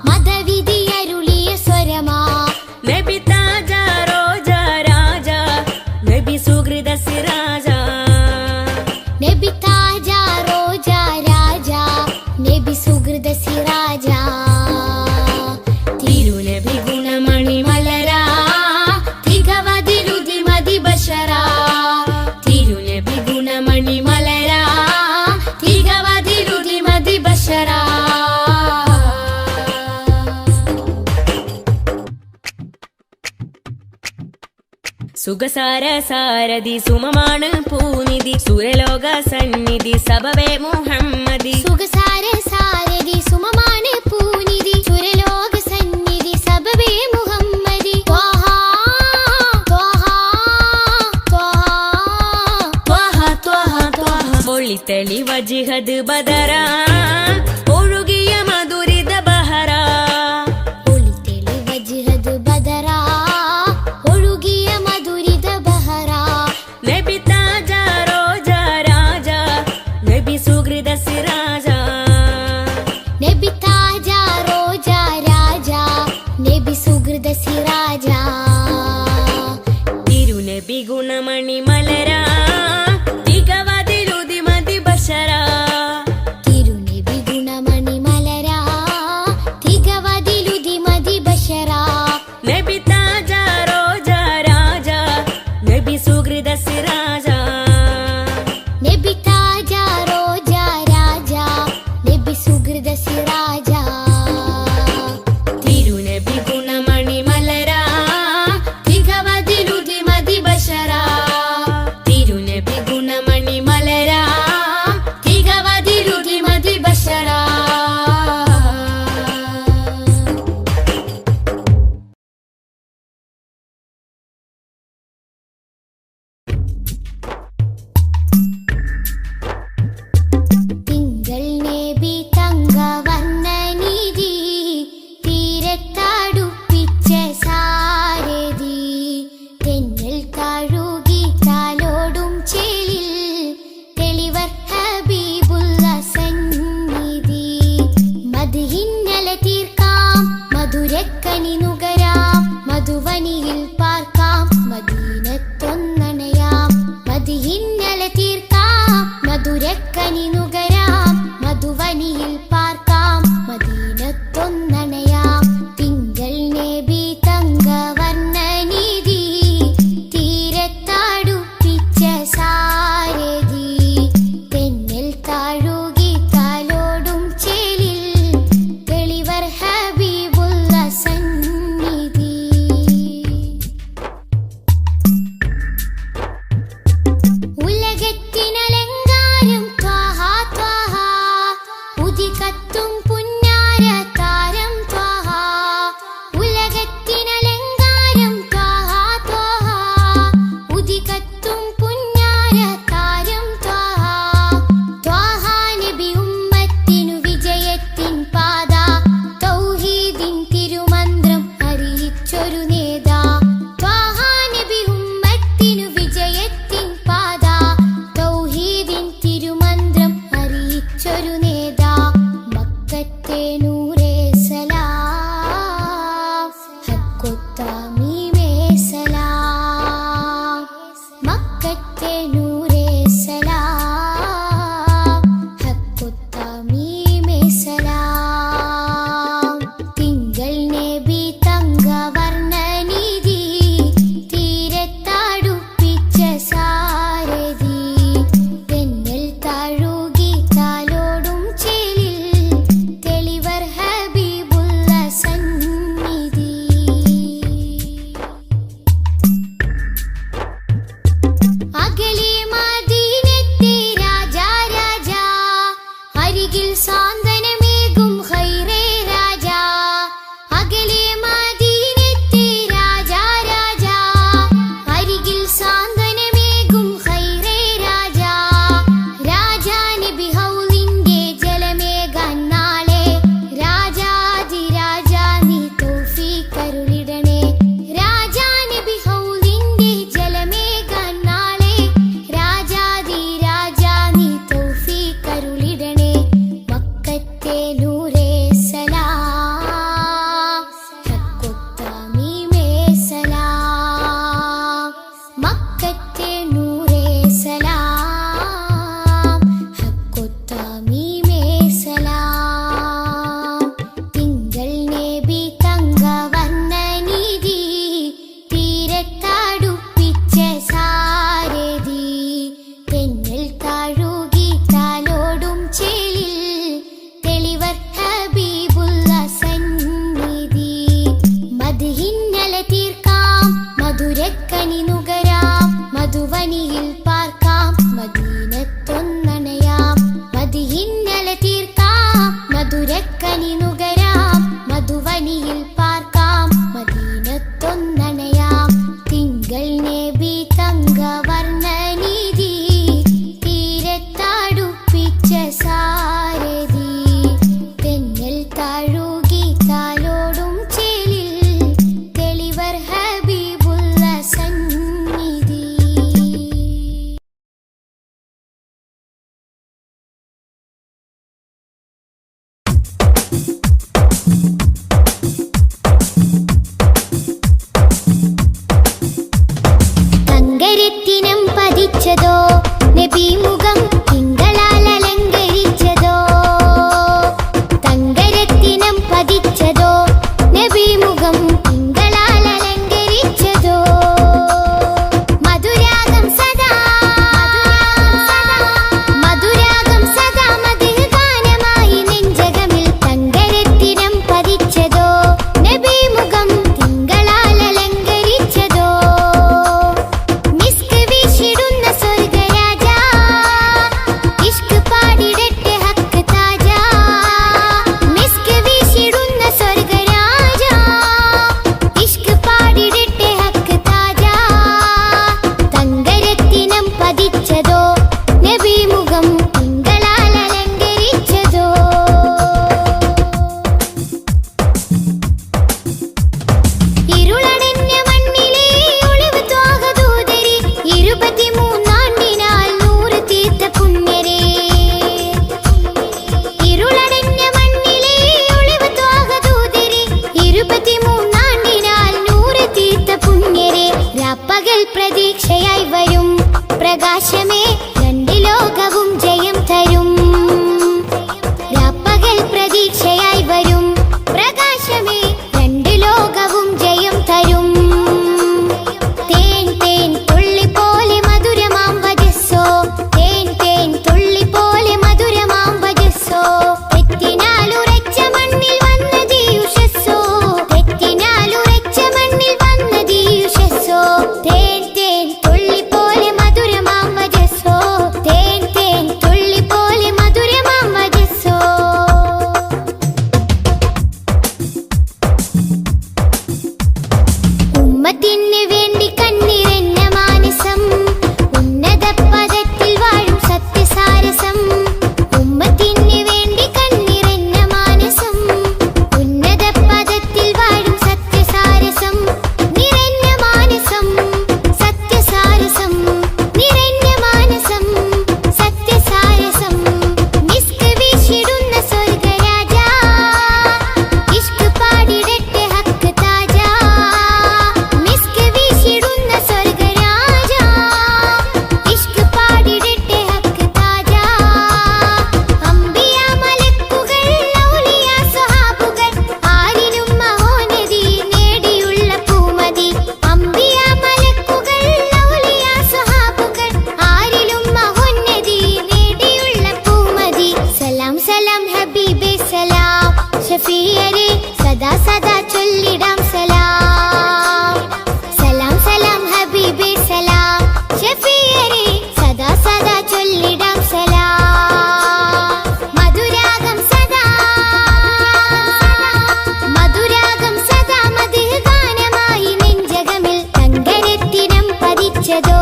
മതവിധി അരുളിയ സ്വരമാ സുഖസാര സാരഥി സുമമാണ് പൂനിധി സുരലോക സന്നിധി സബവേ മുഹമ്മദി സുഖസാര സാരഥി സുമമാണ് പൂനിധി സുരലോക സന്നിധി സബബേ മുഹമ്മദി ത്വഹ ത്വഹ ത്വഹ ത്വഹ ത്വഹ ഒളിത്തളി വജിഹദ് ബദറ ഒഴുകിയ മധുരിത ബഹറ ഒളിതെളി വജ്ഹദ് ബദറ ഒഴുകിയ മധുരിത ബഹറ നബി താജ റോജ രാജ നബി സുഹൃദ സിരാജ നബി താജ റോജ രാജ നബി സുഹൃദ സിരാജ തിരുനബി ഗുണമണി മലര തികവതിലുതി മതി ബശര തിരുനബി ഗുണമണി മലര തികവതിലുതി മതി ബശര നബി താജ റോജ രാജ നബി സുഹൃദ സിരാജ നബി താജ റോജ രാജ നബി സുഹൃദ സിരാജ തിരുനബി ഗുണമണി മലര തികവതിലുതി മതി ബശര തിരുനബി ഗുണമണി മലര തികവതിലുതി മതി ബശര തിങ്കൾ നബി തങ്കവർണ്ണ നിധി തീരത്തടുപ്പിച്ച സാരഥി തെന്നൽ കഴുകി താലോടും ചേലിൽ തെളിവർ ഹബീബുള്ള സന്നിധി മദ്ഹിന്നല തീർക്കാം മധുരക്കനി നുകരാം മധുവനിയിൽ പാർക്കാം മദീനത്തൊന്നണയാം മദ്ഹിന്നല തീർക്കാം മധുരക്കനി നുകരാം മധുവനിയിൽ പാർക്കാം മദീനത്തൊന്നണയാം തിങ്കൾ നബി തങ്കവർണ്ണ നിധി തീരത്തടുപ്പിച്ച സാരഥി തെന്നൽ താഴുകി താലോടും ചേലിൽ തെളിവർ ഹബീബുള്ള സന്നിധി ഉലകത്തിനലങ്കാരം ത്വഹ ത്വഹ ഉദികത്തും പുന്നാര താരം ത്വഹ ഉലകത്തിനലങ്കാരം ത്വഹ ത്വഹ ഉദികത്തും പുന്നാര താരം ത്വഹ ത്വഹ നബി ഉമ്മത്തിനു വിജയത്തിൻ പാത തൗഹീദിൻ തിരുമന്ത്രം അറിയിച്ചൊരു നേതാ ത്വഹ നബി ഉമ്മത്തിനു വിജയത്തിൻ പാത തൗഹീദിൻ തിരുമന്ത്രം അറിയിച്ചൊരു നേതാ മക്കത്തെ നൂറേ സലാം ഹക്കൊത്തമീമേ സലാം മക്കത്തെ നൂറേ സലാം ഹക്കൊത്തമീമേ സലാം തിങ്കൾ നബി തങ്കവർണ്ണ നിധി തീരത്തടുപ്പിച്ച സാരഥി തെന്നൽ താഴുകി താലോടും ചേലിൽ തെളിവർ ഹബീബുള്ള സന്നിധി അകലെ മദീനത്തെ രാജാ രാജാ അരികിൽ സാന്ത്വനമേകും ഖൈറേ രാജാ അകലെ മദീനത്തെ രാജാ രാജാ അരികിൽ സാന്ത്വനമേകും ഖൈറേ രാജാ രാജാ നബി ഹൗലിന്റെ ജലമേകാൻ നാളെ രാജാതിരാജാ നീ തൗഫീഖരുളിടണേ രാജാ നബി ഹൗലിന്റെ ജലമേകാൻ നാളെ രാജാതിരാജാ നീ തൗഫീഖരുളിടണേ മക്കത്തെ നൂറേ സലാം ഹക്കൊത്തമീമേ സലാം മക്കത്തെ നൂറേ സലാം ഹക്കൊത്തമീമേ സലാം തിങ്കൾ നബി തങ്കവർണ്ണ നിധി തീരത്തടുപ്പിച്ച സാരഥി തെന്നൽ താഴുകി താലോടും ചേലിൽ തെളിവർ ഹബീബുള്ള സന്നിധി മദ്ഹിന്നല തീർക്കാം മധുരക്കനി നുകരാം മധുവനിയിൽ പാർക്കാം മദീനത്തൊന്നണയാം മദിഹിന്നലെ തീർക്കാം മധുരക്കനി നുകരാം മധുവനിയിൽ പാർക്കാം മദീനത്തൊന്നണയാം തിങ്കൾ നബി തങ്കവർണ്ണനിധി തീരത്താടുപ്പിച്ച സാരഥി തെന്നൽ താഴുകി താലോടും ചേലിൽ തെളിവർ ഹബീബുള്ള സന്നിധി. തങ്കരത്തിനം പതിച്ചതോ നബി മുഖം തിങ്കളാൽ അലങ്കരിച്ചതോ തങ്കരത്തിനം പതിച്ചതോ നബി മുഖം തിങ്കളാൽ അലങ്കരിച്ചതോ മധുരാഗം സദാ മധുരാഗം സദാ മധുര ഗാനമായി നെഞ്ചകമിൽ തങ്കരത്തിനം പതിച്ചതോ നബി മുഖം തിങ്കളാൽ അലങ്കരിച്ചതോ മിസ്ക് വീശിടുന്ന സ്വർഗരാജ ഇഷ്ക് പാടിടട്ടെ ഹക്ക് താജ മിസ്ക് വീശിടുന്ന സ്വർഗരാജ ഇഷ്ക് പാടിടട്ടെ ഹക്ക് താജ തങ്കരത്തിനം പതിച്ചതോ നബി മുഖം തിങ്കളാൽ അലങ്കരിച്ചതോ ഇരുളടഞ്ഞ മണ്ണിലെ ഒളിവ് ത്വാഗദൂതരെ 23 നൂറ് തീർത്ത പുണ്യരെ ഇരുളടഞ്ഞ മണ്ണിലെ ഒളിവ് ത്വാഗദൂതരെ 23 നൂറ് തീർത്ത പുണ്യരെ രാപ്പകൽ പ്രതീക്ഷയായി വരും പ്രകാശമേ രണ്ട് ലോകവും ജയം തരും രാപ്പകൽ പ്രതീക്ഷയായി വരും പ്രകാശമേ രണ്ട് ലോകവും ജയം തരും തേൻ തേൻ തുള്ളി പോലെ മധുരമാം വജസ്സോ തേൻ തേൻ തുള്ളി പോലെ മധുരമാം വജസ്സോ തെറ്റിനാലുറച്ച മണ്ണിൽ വന്നതീ ഉഷസ്സോ തെറ്റിനാലുറച്ച മണ്ണിൽ വന്നതീ ഉഷസ്സോ തേൻ തേൻ തുള്ളി പോലെ മധുരമാം വജസ്സോ തേൻ തേൻ തുള്ളി പോലെ മധുരമാം വജസ്സോ ഉമ്മത്തിന് വേണ്ടി കണ്ണിറഞ്ഞ മാനസം ഉന്നത പദത്തിൽ വാഴും സത്യസാരസം ഉമ്മത്തിന് വേണ്ടി കണ്ണിറഞ്ഞ മാനസം ഉന്നത പദത്തിൽ വാഴും സത്യസാരസം നിറഞ്ഞ മാനസം സത്യസാരസം നിറഞ്ഞ മാനസം സത്യസാരസം മിസ്ക് വീശിടുന്ന സ്വർഗരാജ ഇഷ്ക് പാടിടട്ടെ ഹക്ക് താജ മിസ്ക് വീശിടുന്ന സ്വർഗരാജ ഇഷ്ക് പാടിടട്ടെ ഹക്ക് താജ അംബിയ മലക്കുകൾ ഔലിയ സ്വഹാബുകൾ ആരിനും മഹോന്നതി നേടിയുള്ള പൂമതി അംബിയ മലക്കുകൾ ഔലിയ സ്വഹാബുകൾ ആരിലും മഹോന്നതി നേടിയുള്ള പൂമതി സലാം സലാം ഹബീബേ സലാം ഷഫീയരെ സദാ സദാ ചൊല്ലിടാം സലാം സലാം സലാം ഹബീബേ സലാം ഷഫീയരെ സദാ സദാ ചൊല്ലിടാം സലാം മധുരാഗം സദാ മധുരാഗം സദാ മധുര ഗാനമായി നെഞ്ചകമിൽ തങ്കരത്തിനം പതിച്ചതോ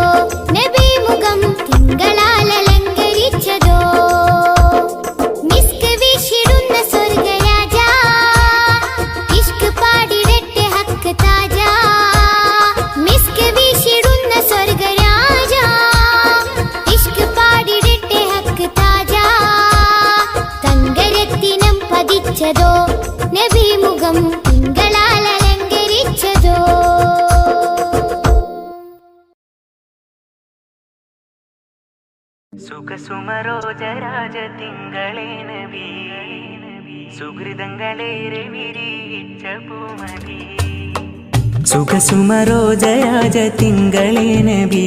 നബി മുഖം തിങ്കളാൽ അലങ്കരിച്ചതോ മിസ്ക് വീശിടുന്ന സ്വർഗരാജ ഇഷ്ക് പാടിടട്ടെ ഹക്ക് താജ മിസ്ക് വീശിടുന്ന സ്വർഗരാജ ഇഷ്ക് പാടിടട്ടെ ഹക്ക് താജ തങ്കരത്തിനം പതിച്ചതോ നബി മുഖം തിങ്കളാൽ അലങ്കരിച്ചതോ സുഖസുമരോജരാജ തിങ്കളേ നബി സുഹൃതങ്ങളേറെ വിരിയിച്ച പൂമതി സുഖസുമരോജരാജ തിങ്കളേ നബി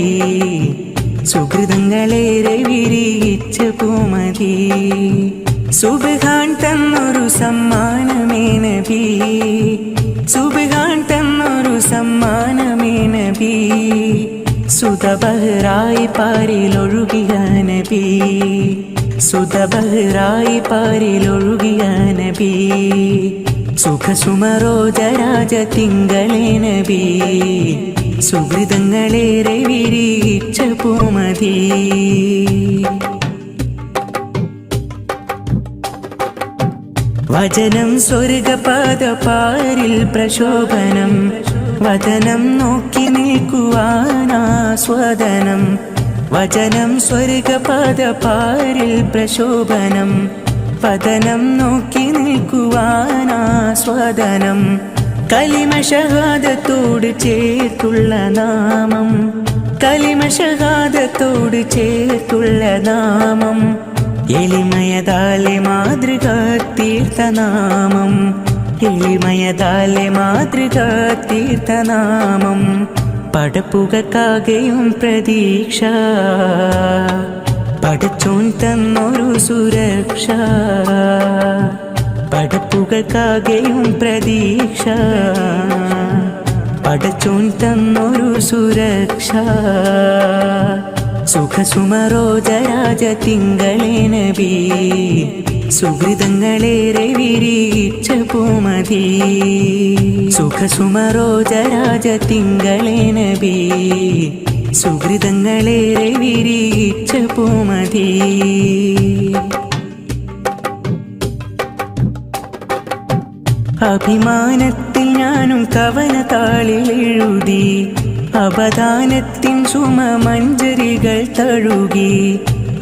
സുഹൃതങ്ങളേറെ വിരിയിച്ച പൂമതി സുബ്ഹാൻ തന്നൊരു സമ്മാനമേ നബി സുബ്ഹാൻ തന്നൊരു സമ്മാനമേ നബി സുതബഹ്റായി പാരിലൊഴുകിയ നബി, സുതബഹ്റായി പാരിലൊഴുകിയ നബി, സുഖസുമരോജരാജ തിങ്കളേ നബി, സുഹൃതങ്ങളേറെ വിരിയിച്ച പൂമതി. വചനം സ്വർഗപാദപാരിൽ പ്രശോഭനം, വചനം നോക്കി നിൽക്കുവാനാസ്വാദനം. വചനം സ്വർഗപാദപാരിൽ പ്രശോഭനം, പതനം നോക്കി നിൽക്കുവാനാസ്വാദനം. കലിമ ഷഹാദത്തോട് ചേർത്തുള്ള നാമം, കലിമ ഷഹാദത്തോട് ചേർത്തുള്ള നാമം, എളിമയതാലെ മാതൃക തീർത്ഥനാമം, എളിമയതാലെ മാതൃക തീർത്ഥനാമം. പടപ്പുകൾക്കാകെയും പ്രതീക്ഷ, പടച്ചോൻ തന്നൊരു സുരക്ഷ. പടപ്പുകൾക്കാകെയും പ്രതീക്ഷ, പടച്ചോൻ തന്നൊരു സുരക്ഷ. സുഖസുമരോജരാജ തിങ്കളേ നബി, സുഹൃതങ്ങളേറെ വിരിയിച്ച പൂമതി. സുഖസുമരോജരാജ തിങ്കളേ നബി, സുഹൃതങ്ങളേറെ വിരിയിച്ച പൂമതി. അഭിമാനത്തിൽ ഞാനും കവനതാളിൽ എഴുതി, അപദാനത്തിൻ സുമമഞ്ജരികൾ തഴുകി.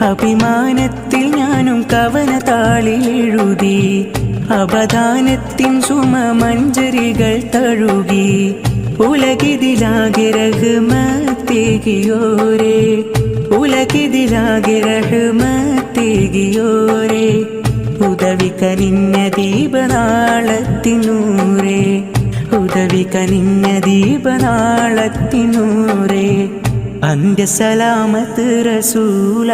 അഭിമാനത്തിൽ ഞാനും കവനതാളിൽ എഴുതി, അപദാനത്തിൻ സുമമഞ്ജരികൾ തഴുകി. ഉലകിതിലാകെ റഹ്മത്തേകിയോരേ, ഉലകിതിലാകെ റഹ്മത്തേകിയോരേ. ഉദവി കനിഞ്ഞ ദീപനാളത്തിനൂരേ, ഉദവി കനിഞ്ഞ ദീപനാളത്തിനൂരേ. അന്ത്യസലാമത്ത് റസൂല,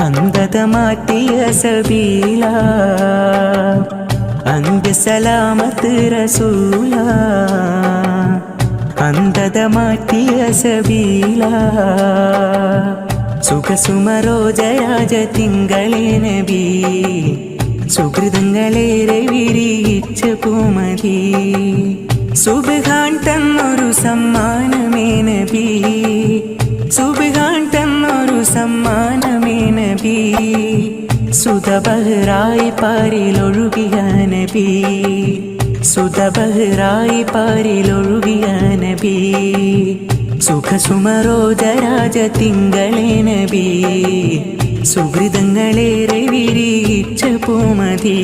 അന്ധത മാറ്റിയ സബീല. അന്ത്യസലാമത്ത് റസൂല, അന്ധത മാറ്റിയ സബീല. സുഖസുമരോജരാജ തിങ്കളേ നബി, സുഹൃതങ്ങളേറെ വിരിയിച്ച പൂമതി. സുബ്ഹാൻ തന്നൊരു സമ്മാനമേ നബി, സുബ്ഹാൻ തന്നൊരു സമ്മാനമേ നബി. സുതബഹ്റായി പാരിലൊഴുകിയ നബി, സുതബഹ്റായി പാരിലൊഴുകിയ നബി. സുഖസുമരോജരാജ തിങ്കളേ നബി, സുഹൃതങ്ങളേറെ വിരിയിച്ച പൂമതി.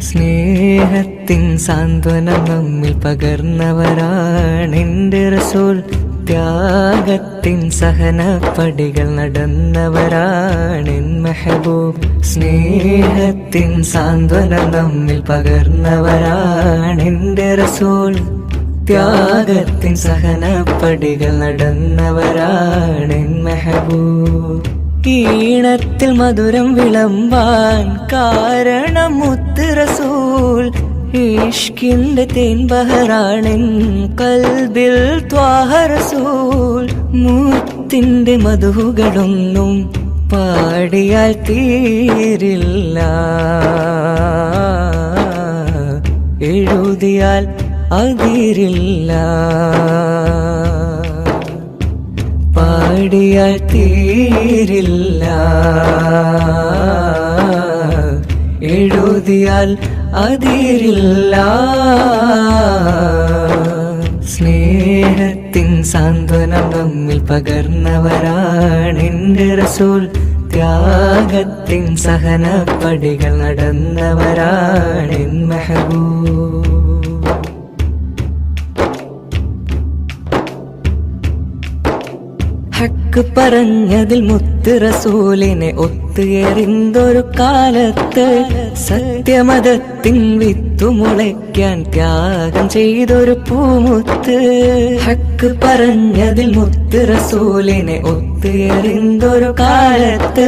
സ്നേഹത്തിൻ സാന്ത്വനം നമ്മിൽ പകർന്നവരാണെൻ്റെ റസൂൽ. ത്യാഗത്തിൻ സഹനപ്പടികൾ നടന്നവരാണെൻ മെഹബൂബ്. സ്നേഹത്തിൻ സാന്ത്വനം നമ്മിൽ പകർന്നവരാണെൻ്റെ റസൂൽ. ത്യാഗത്തിൻ സഹനപ്പടികൾ നടന്നവരാണെൻ മെഹബൂബ്. ഈണത്തിൽ മധുരം വിളമ്പാൻ കാരണം മുത്ത് റസൂൽ. ഇഷ്കിന്റെ തേൻ ബഹറാണെൻ കൽബിൽ ത്വാഹ റസൂൽ. മുത്തിന്റെ മധുകളൊന്നും പാടിയാൽ തീരില്ല, എഴുതിയാൽ അതിരില്ല. പാടിയാൽ തീരില്ല, എഴുതിയാൽ അതിരില്ല. സ്നേഹത്തിൻ സാന്ത്വനം നമ്മിൽ പകർന്നവരാണെൻ്റെ റസൂൽ. ത്യാഗത്തിൻ സഹനപ്പടികൾ നടന്നവരാണെൻ മെഹബൂബ്. ഹക്ക് പറഞ്ഞതിൽ മുത്ത് റസൂലിനെ ഒത്തുയറിന്തൊരു കാലത്ത് സത്യമതത്തിൻ വിത്തു മുളയ്ക്കാൻ ത്യാഗം ചെയ്തൊരു പൂമുത്ത്. ഹക്ക് പറഞ്ഞതിൽ മുത്ത് റസൂലിനെ ഒത്തുയറിന്തൊരു കാലത്ത്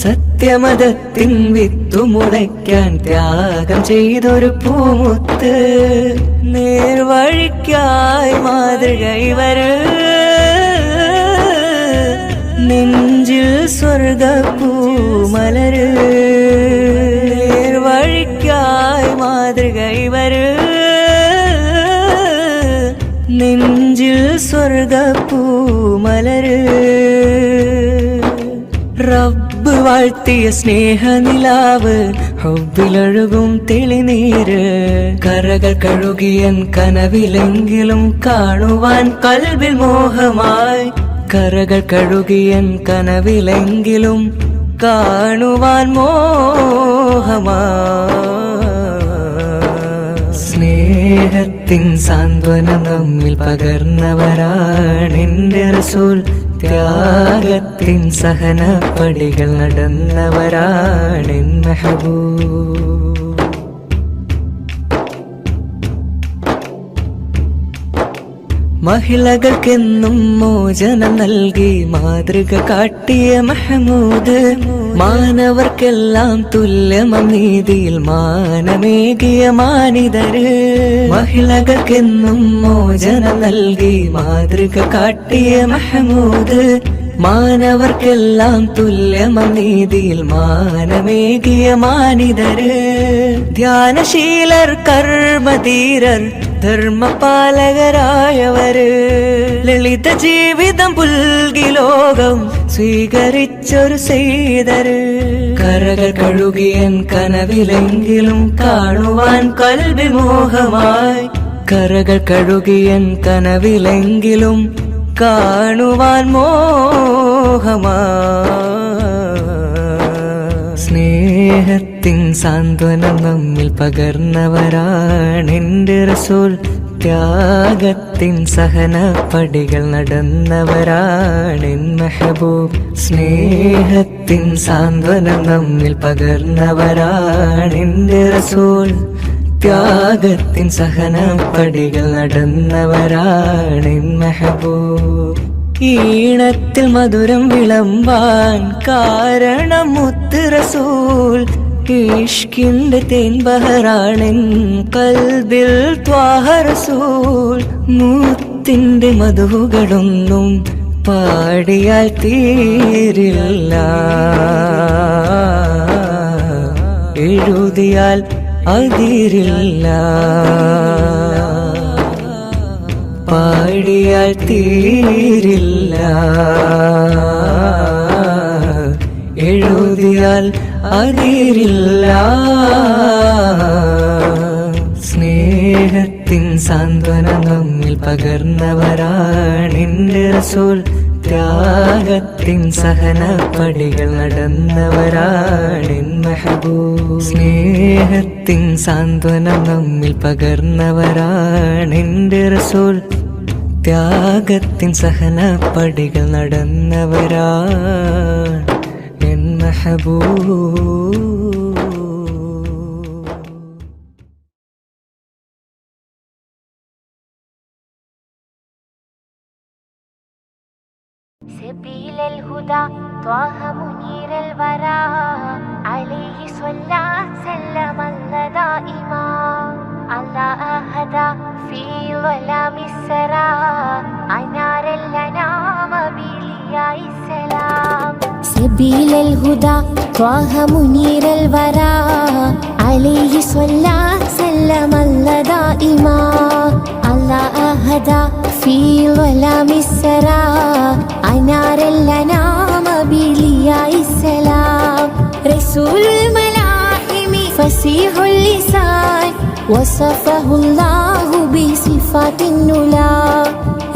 സത്യമതത്തിൻ വിത്തു മുളയ്ക്കാൻ ത്യാഗം ചെയ്തൊരു പൂമുത്ത്. നേർവഴിക്കായി മാതൃക ഇവര്, നെഞ്ചിൽ സ്വർഗപ്പൂമലര്. നേർവഴിക്കായി മാതൃക ഇവര്, നെഞ്ചിൽ സ്വർഗപ്പൂമലര്. റബ്ബ് വാഴ്ത്തിയ സ്നേഹനിലാവ്, ഹുബ്ബിലൊഴുകും തെളിനീര്. കരകൾ കഴുകിയൻ കനവിലെങ്കിലും കാണുവാൻ കൽബിൽ മോഹമായി. കരകൾ കഴുകിയൻ കനവിലെങ്കിലും കാണുവാൻ മോഹമായി. സ്നേഹത്തിൻ സാന്ത്വനം നമ്മിൽ പകർന്നവരാണെന്റെ റസൂൽ. ത്യാഗത്തിൻ സഹനപ്പടികൾ നടന്നവരാണെൻ മെഹബൂബ്. മഹിളകൾക്കെന്നും മോചനം നൽകി മാതൃക കാട്ടിയ മഹമൂദ്. മാനവർക്കെല്ലാം തുല്യമം നീതിയിൽ മാനമേകിയ മാനിതര്. മഹിളകൾക്കെന്നും മോചനം നൽകി മാതൃക കാട്ടിയ മഹമൂദ്. മാനവർക്കെല്ലാം തുല്യമം നീതിയിൽ മാനമേകിയ മാനിതര്. ധ്യാനശീലർ, കർമ്മധീരർ, ധർമ്മപാലകരായവര്. ലളിത ജീവിതം പുൽകി ലോകം സ്വീകരിച്ചൊരു സെയ്തര്. കരകൾ കഴുകിയൻ കനവിലെങ്കിലും കാണുവാൻ കൽബിൽ മോഹമായി. കരകൾ കഴുകിയൻ കനവിലെങ്കിലും കാണുവാൻ മോഹമായി. സ്നേഹത്തിൻ സാന്ത്വനം നമ്മിൽ പകർന്നവരാണെന്റെ റസൂൽ. ത്യാഗത്തിൻ സഹനപ്പടികൾ നടന്നവരാണെൻ മെഹബൂബ്. സ്നേഹത്തിൻ സാന്ത്വനം നമ്മിൽ പകർന്നവരാണെന്റെ റസൂൽ. ത്യാഗത്തിൻ സഹനപ്പടികൾ നടന്നവരാണെൻ മെഹബൂബ്. ഈണത്തിൽ മധുരം വിളമ്പാൻ കാരണം മുത്ത് റസൂൽ. ഇഷ്കിന്റെ തേൻബഹറാണെൻ കൽബിൽ ത്വാഹ റസൂൽ. മുത്തിന്റെ മധുകളൊന്നും പാടിയാൽ തീരില്ല, എഴുതിയാൽ അതിരില്ല. പാടിയാൽ തീരില്ല, എഴുതിയാൽ അതിരില്ല. സ്നേഹത്തിൻ സാന്ത്വനം നമ്മിൽ പകർന്നവരാണെന്റെ റസൂൽ. ത്യാഗത്തിൻ സഹനപ്പടികൾ നടന്നവരാണെൻ മെഹബൂബ്. സ്നേഹത്തിൻ സാന്ത്വനം നമ്മിൽ പകർന്നവരാണെന്റെ റസൂൽ. ത്യാഗത്തിൻ സഹനപ്പടികൾ നടന്നവരാണെൻ മെഹബൂബ്. سبيل الهدى طه منير الورى عليه صلى سلم الله دائما الله أهدى في ظلام السرى أنار الأنام بلياء السلام. سبيل الهدى طه منير الورى عليه صلى سلم الله دائما الله أهدى في ظلام السرى أنار الأنام بلياء السلام. رسول الملاحم فصيح اللسان وصفه الله بصفات النلا.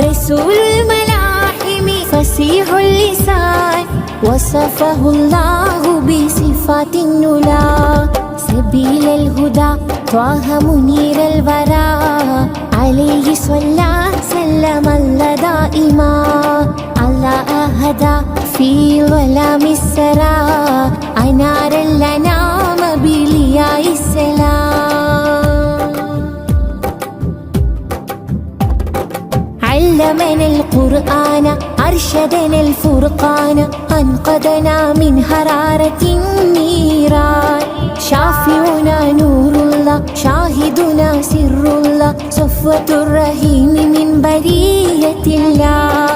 رسول الملاحم فصيح اللسان وصفه الله بصفات النلا. سبيل الهدى طه منير الورى عليه صلى سلم الله دائما الله أهدى في ظلام السرى أنار الأنام بلياء السلام. علمنا القرآن أرشدنا الفرقان أنقذنا من حرارة النيران. شافعنا نور الله شاهدنا سر الله صفوة الرحيم من برية الله.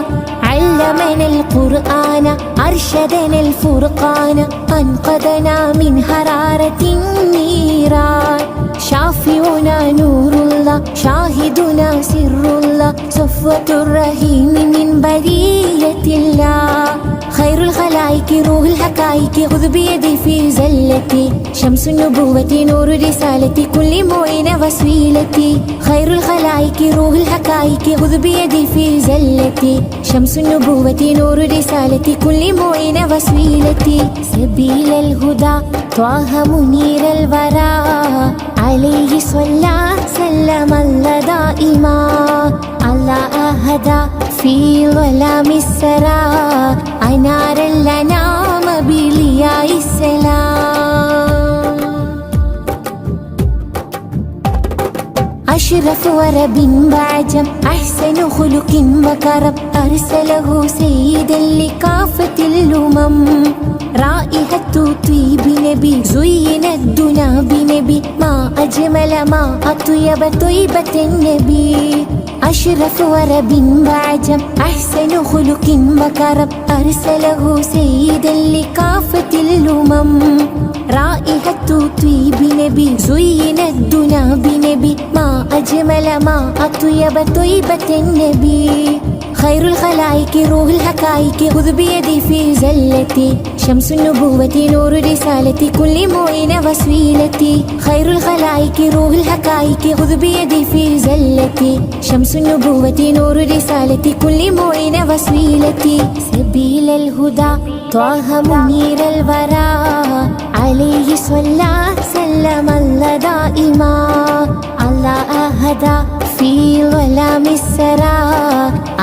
علمنا القرآن أرشدنا الفرقان أنقذنا من حرارة النيران. شافعنا نور الله شاهدنا سر الله صفوة الرحيم من برية الله. خير الخلائق روح الحقائق خذ بيدي في زلتي شمس النبوة نور رسالتي كل معين وسيلتي. خير الخلائق روح الحقائق خذ بيدي في زلتي شمس النبوة نور رسالتي كل معين وسيلتي. سبيل الهدى طه منير الورى عليه صلى سلم الله دائما. الله أهدى في ظلام السرى أنار الأنام بلياء السلام. أشرف ورب بعجم أحسن خلق وكرم أرسله سيدا لكافة الأمم. رائحة طيب نبي زين الدنا بنبي ما أجمل ما أطيب طيبة النبي. أشرف ورب بعجم أحسن خلق وكرم أرسله سيدا لكافة الأمم. رائحة طيب نبي زين الدنا بنبي ما أجمل ما أطيب طيبة النبي. خير الخلائق روح الحقائق خذ بيدي في زلتي شمس النبوة نور رسالتي كل معين وسيلتي. خير الخلائق روح الحقائق خذ بيدي في زلتي شمس النبوة نور رسالتي كل معين وسيلتي. سبيل الهدى طه منير الورى عليه صلى سلم الله دائما. الله أهدى في ظلام السرى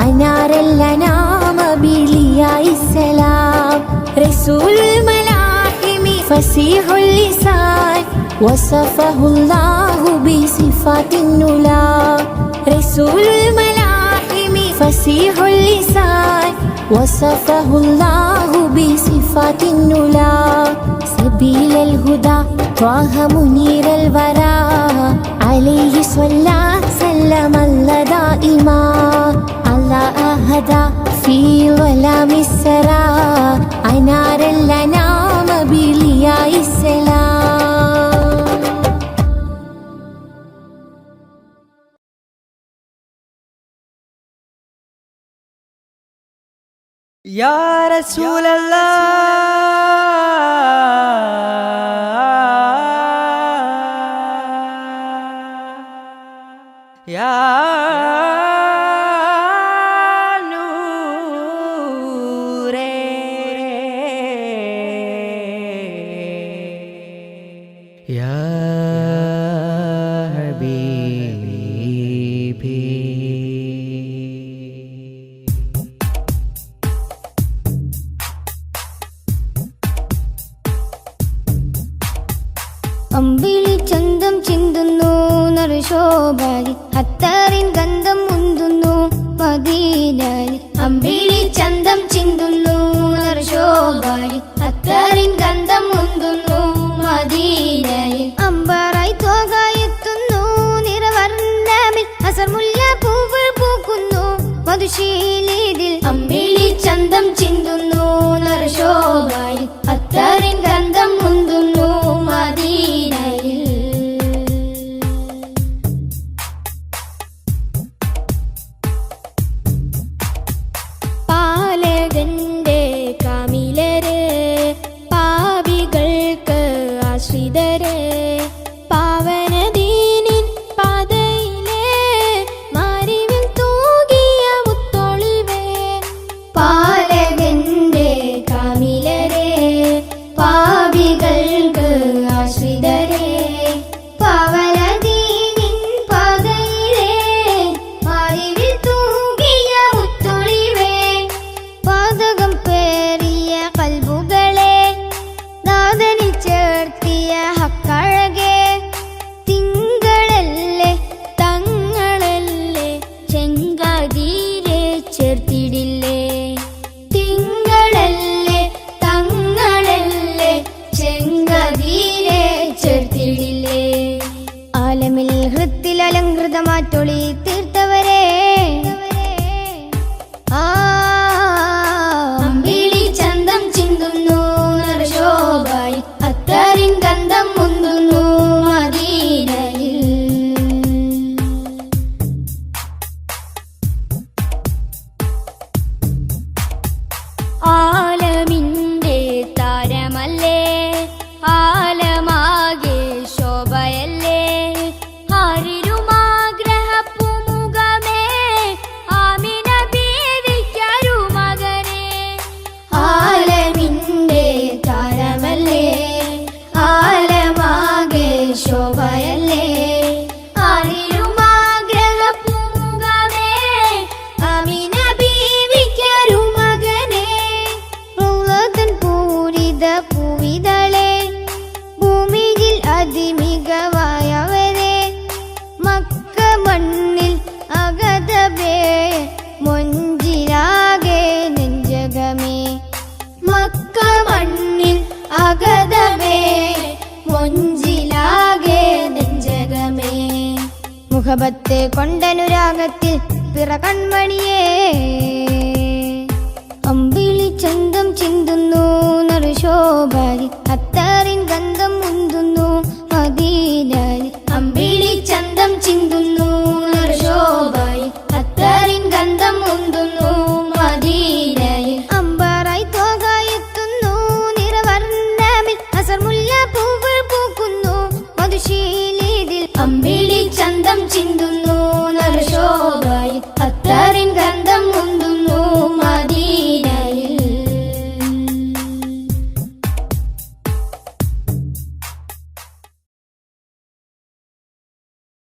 أنار الأنام بلياء السلام. رسول الملاحم فصيح اللسان وصفه الله بصفات النلا. رسول الملاحم فصيح اللسان وصفه الله بصفات النلا. سبيل الهدى طه منير الورى عليه صلى سلم الله دائما. الله أهدى في ظلام السرى أنار الأنام بلياء السلام. يا رسول الله يا نوري يا حبيبي അമ്പിളി ചന്തം ചിന്തുന്നു നറുശോഭാരി അത്താറിൻ ഗന്ധം മുന്തുന്നു മദീനയിൽ. അമ്പിളി ചന്തം ചിന്തുന്നു നറുശോഭാരി അത്താറിൻ ഗന്ധം മുന്തുന്നു മദീനയിൽ. അമ്പറായി തോകായെത്തുന്നു നിറവർണ്ണമിൽ അസർമുല്ല പൂവുകൾ പൂക്കുന്നു മധുശീലിതിൽ. അമ്പിളി ചന്തം ചിന്തുന്നു നറുശോഭാരി അത്താറിൻ ഗന്ധം മുന്തുന്നു മദീനയിൽ. പാലകന്റെ കാമിലരെ പാപികൾക്ക് ആശ്രിതരെ പാവനദീനിൻ പാതയിലെ മാറിവിൽ തൂകിയ മുത്തൊളിവേ. പാലകന്റെ മധുരമേ മൊഞ്ചിലാകെ നെഞ്ചകമേ മുഖബത്ത് കൊണ്ടനുരാഗത്തിൽ പിറ കൺമണിയേ അമ്പിളി ചന്തം ചിന്തുന്നു നറുശോഭാരി അത്തറിൻ ഗന്ധം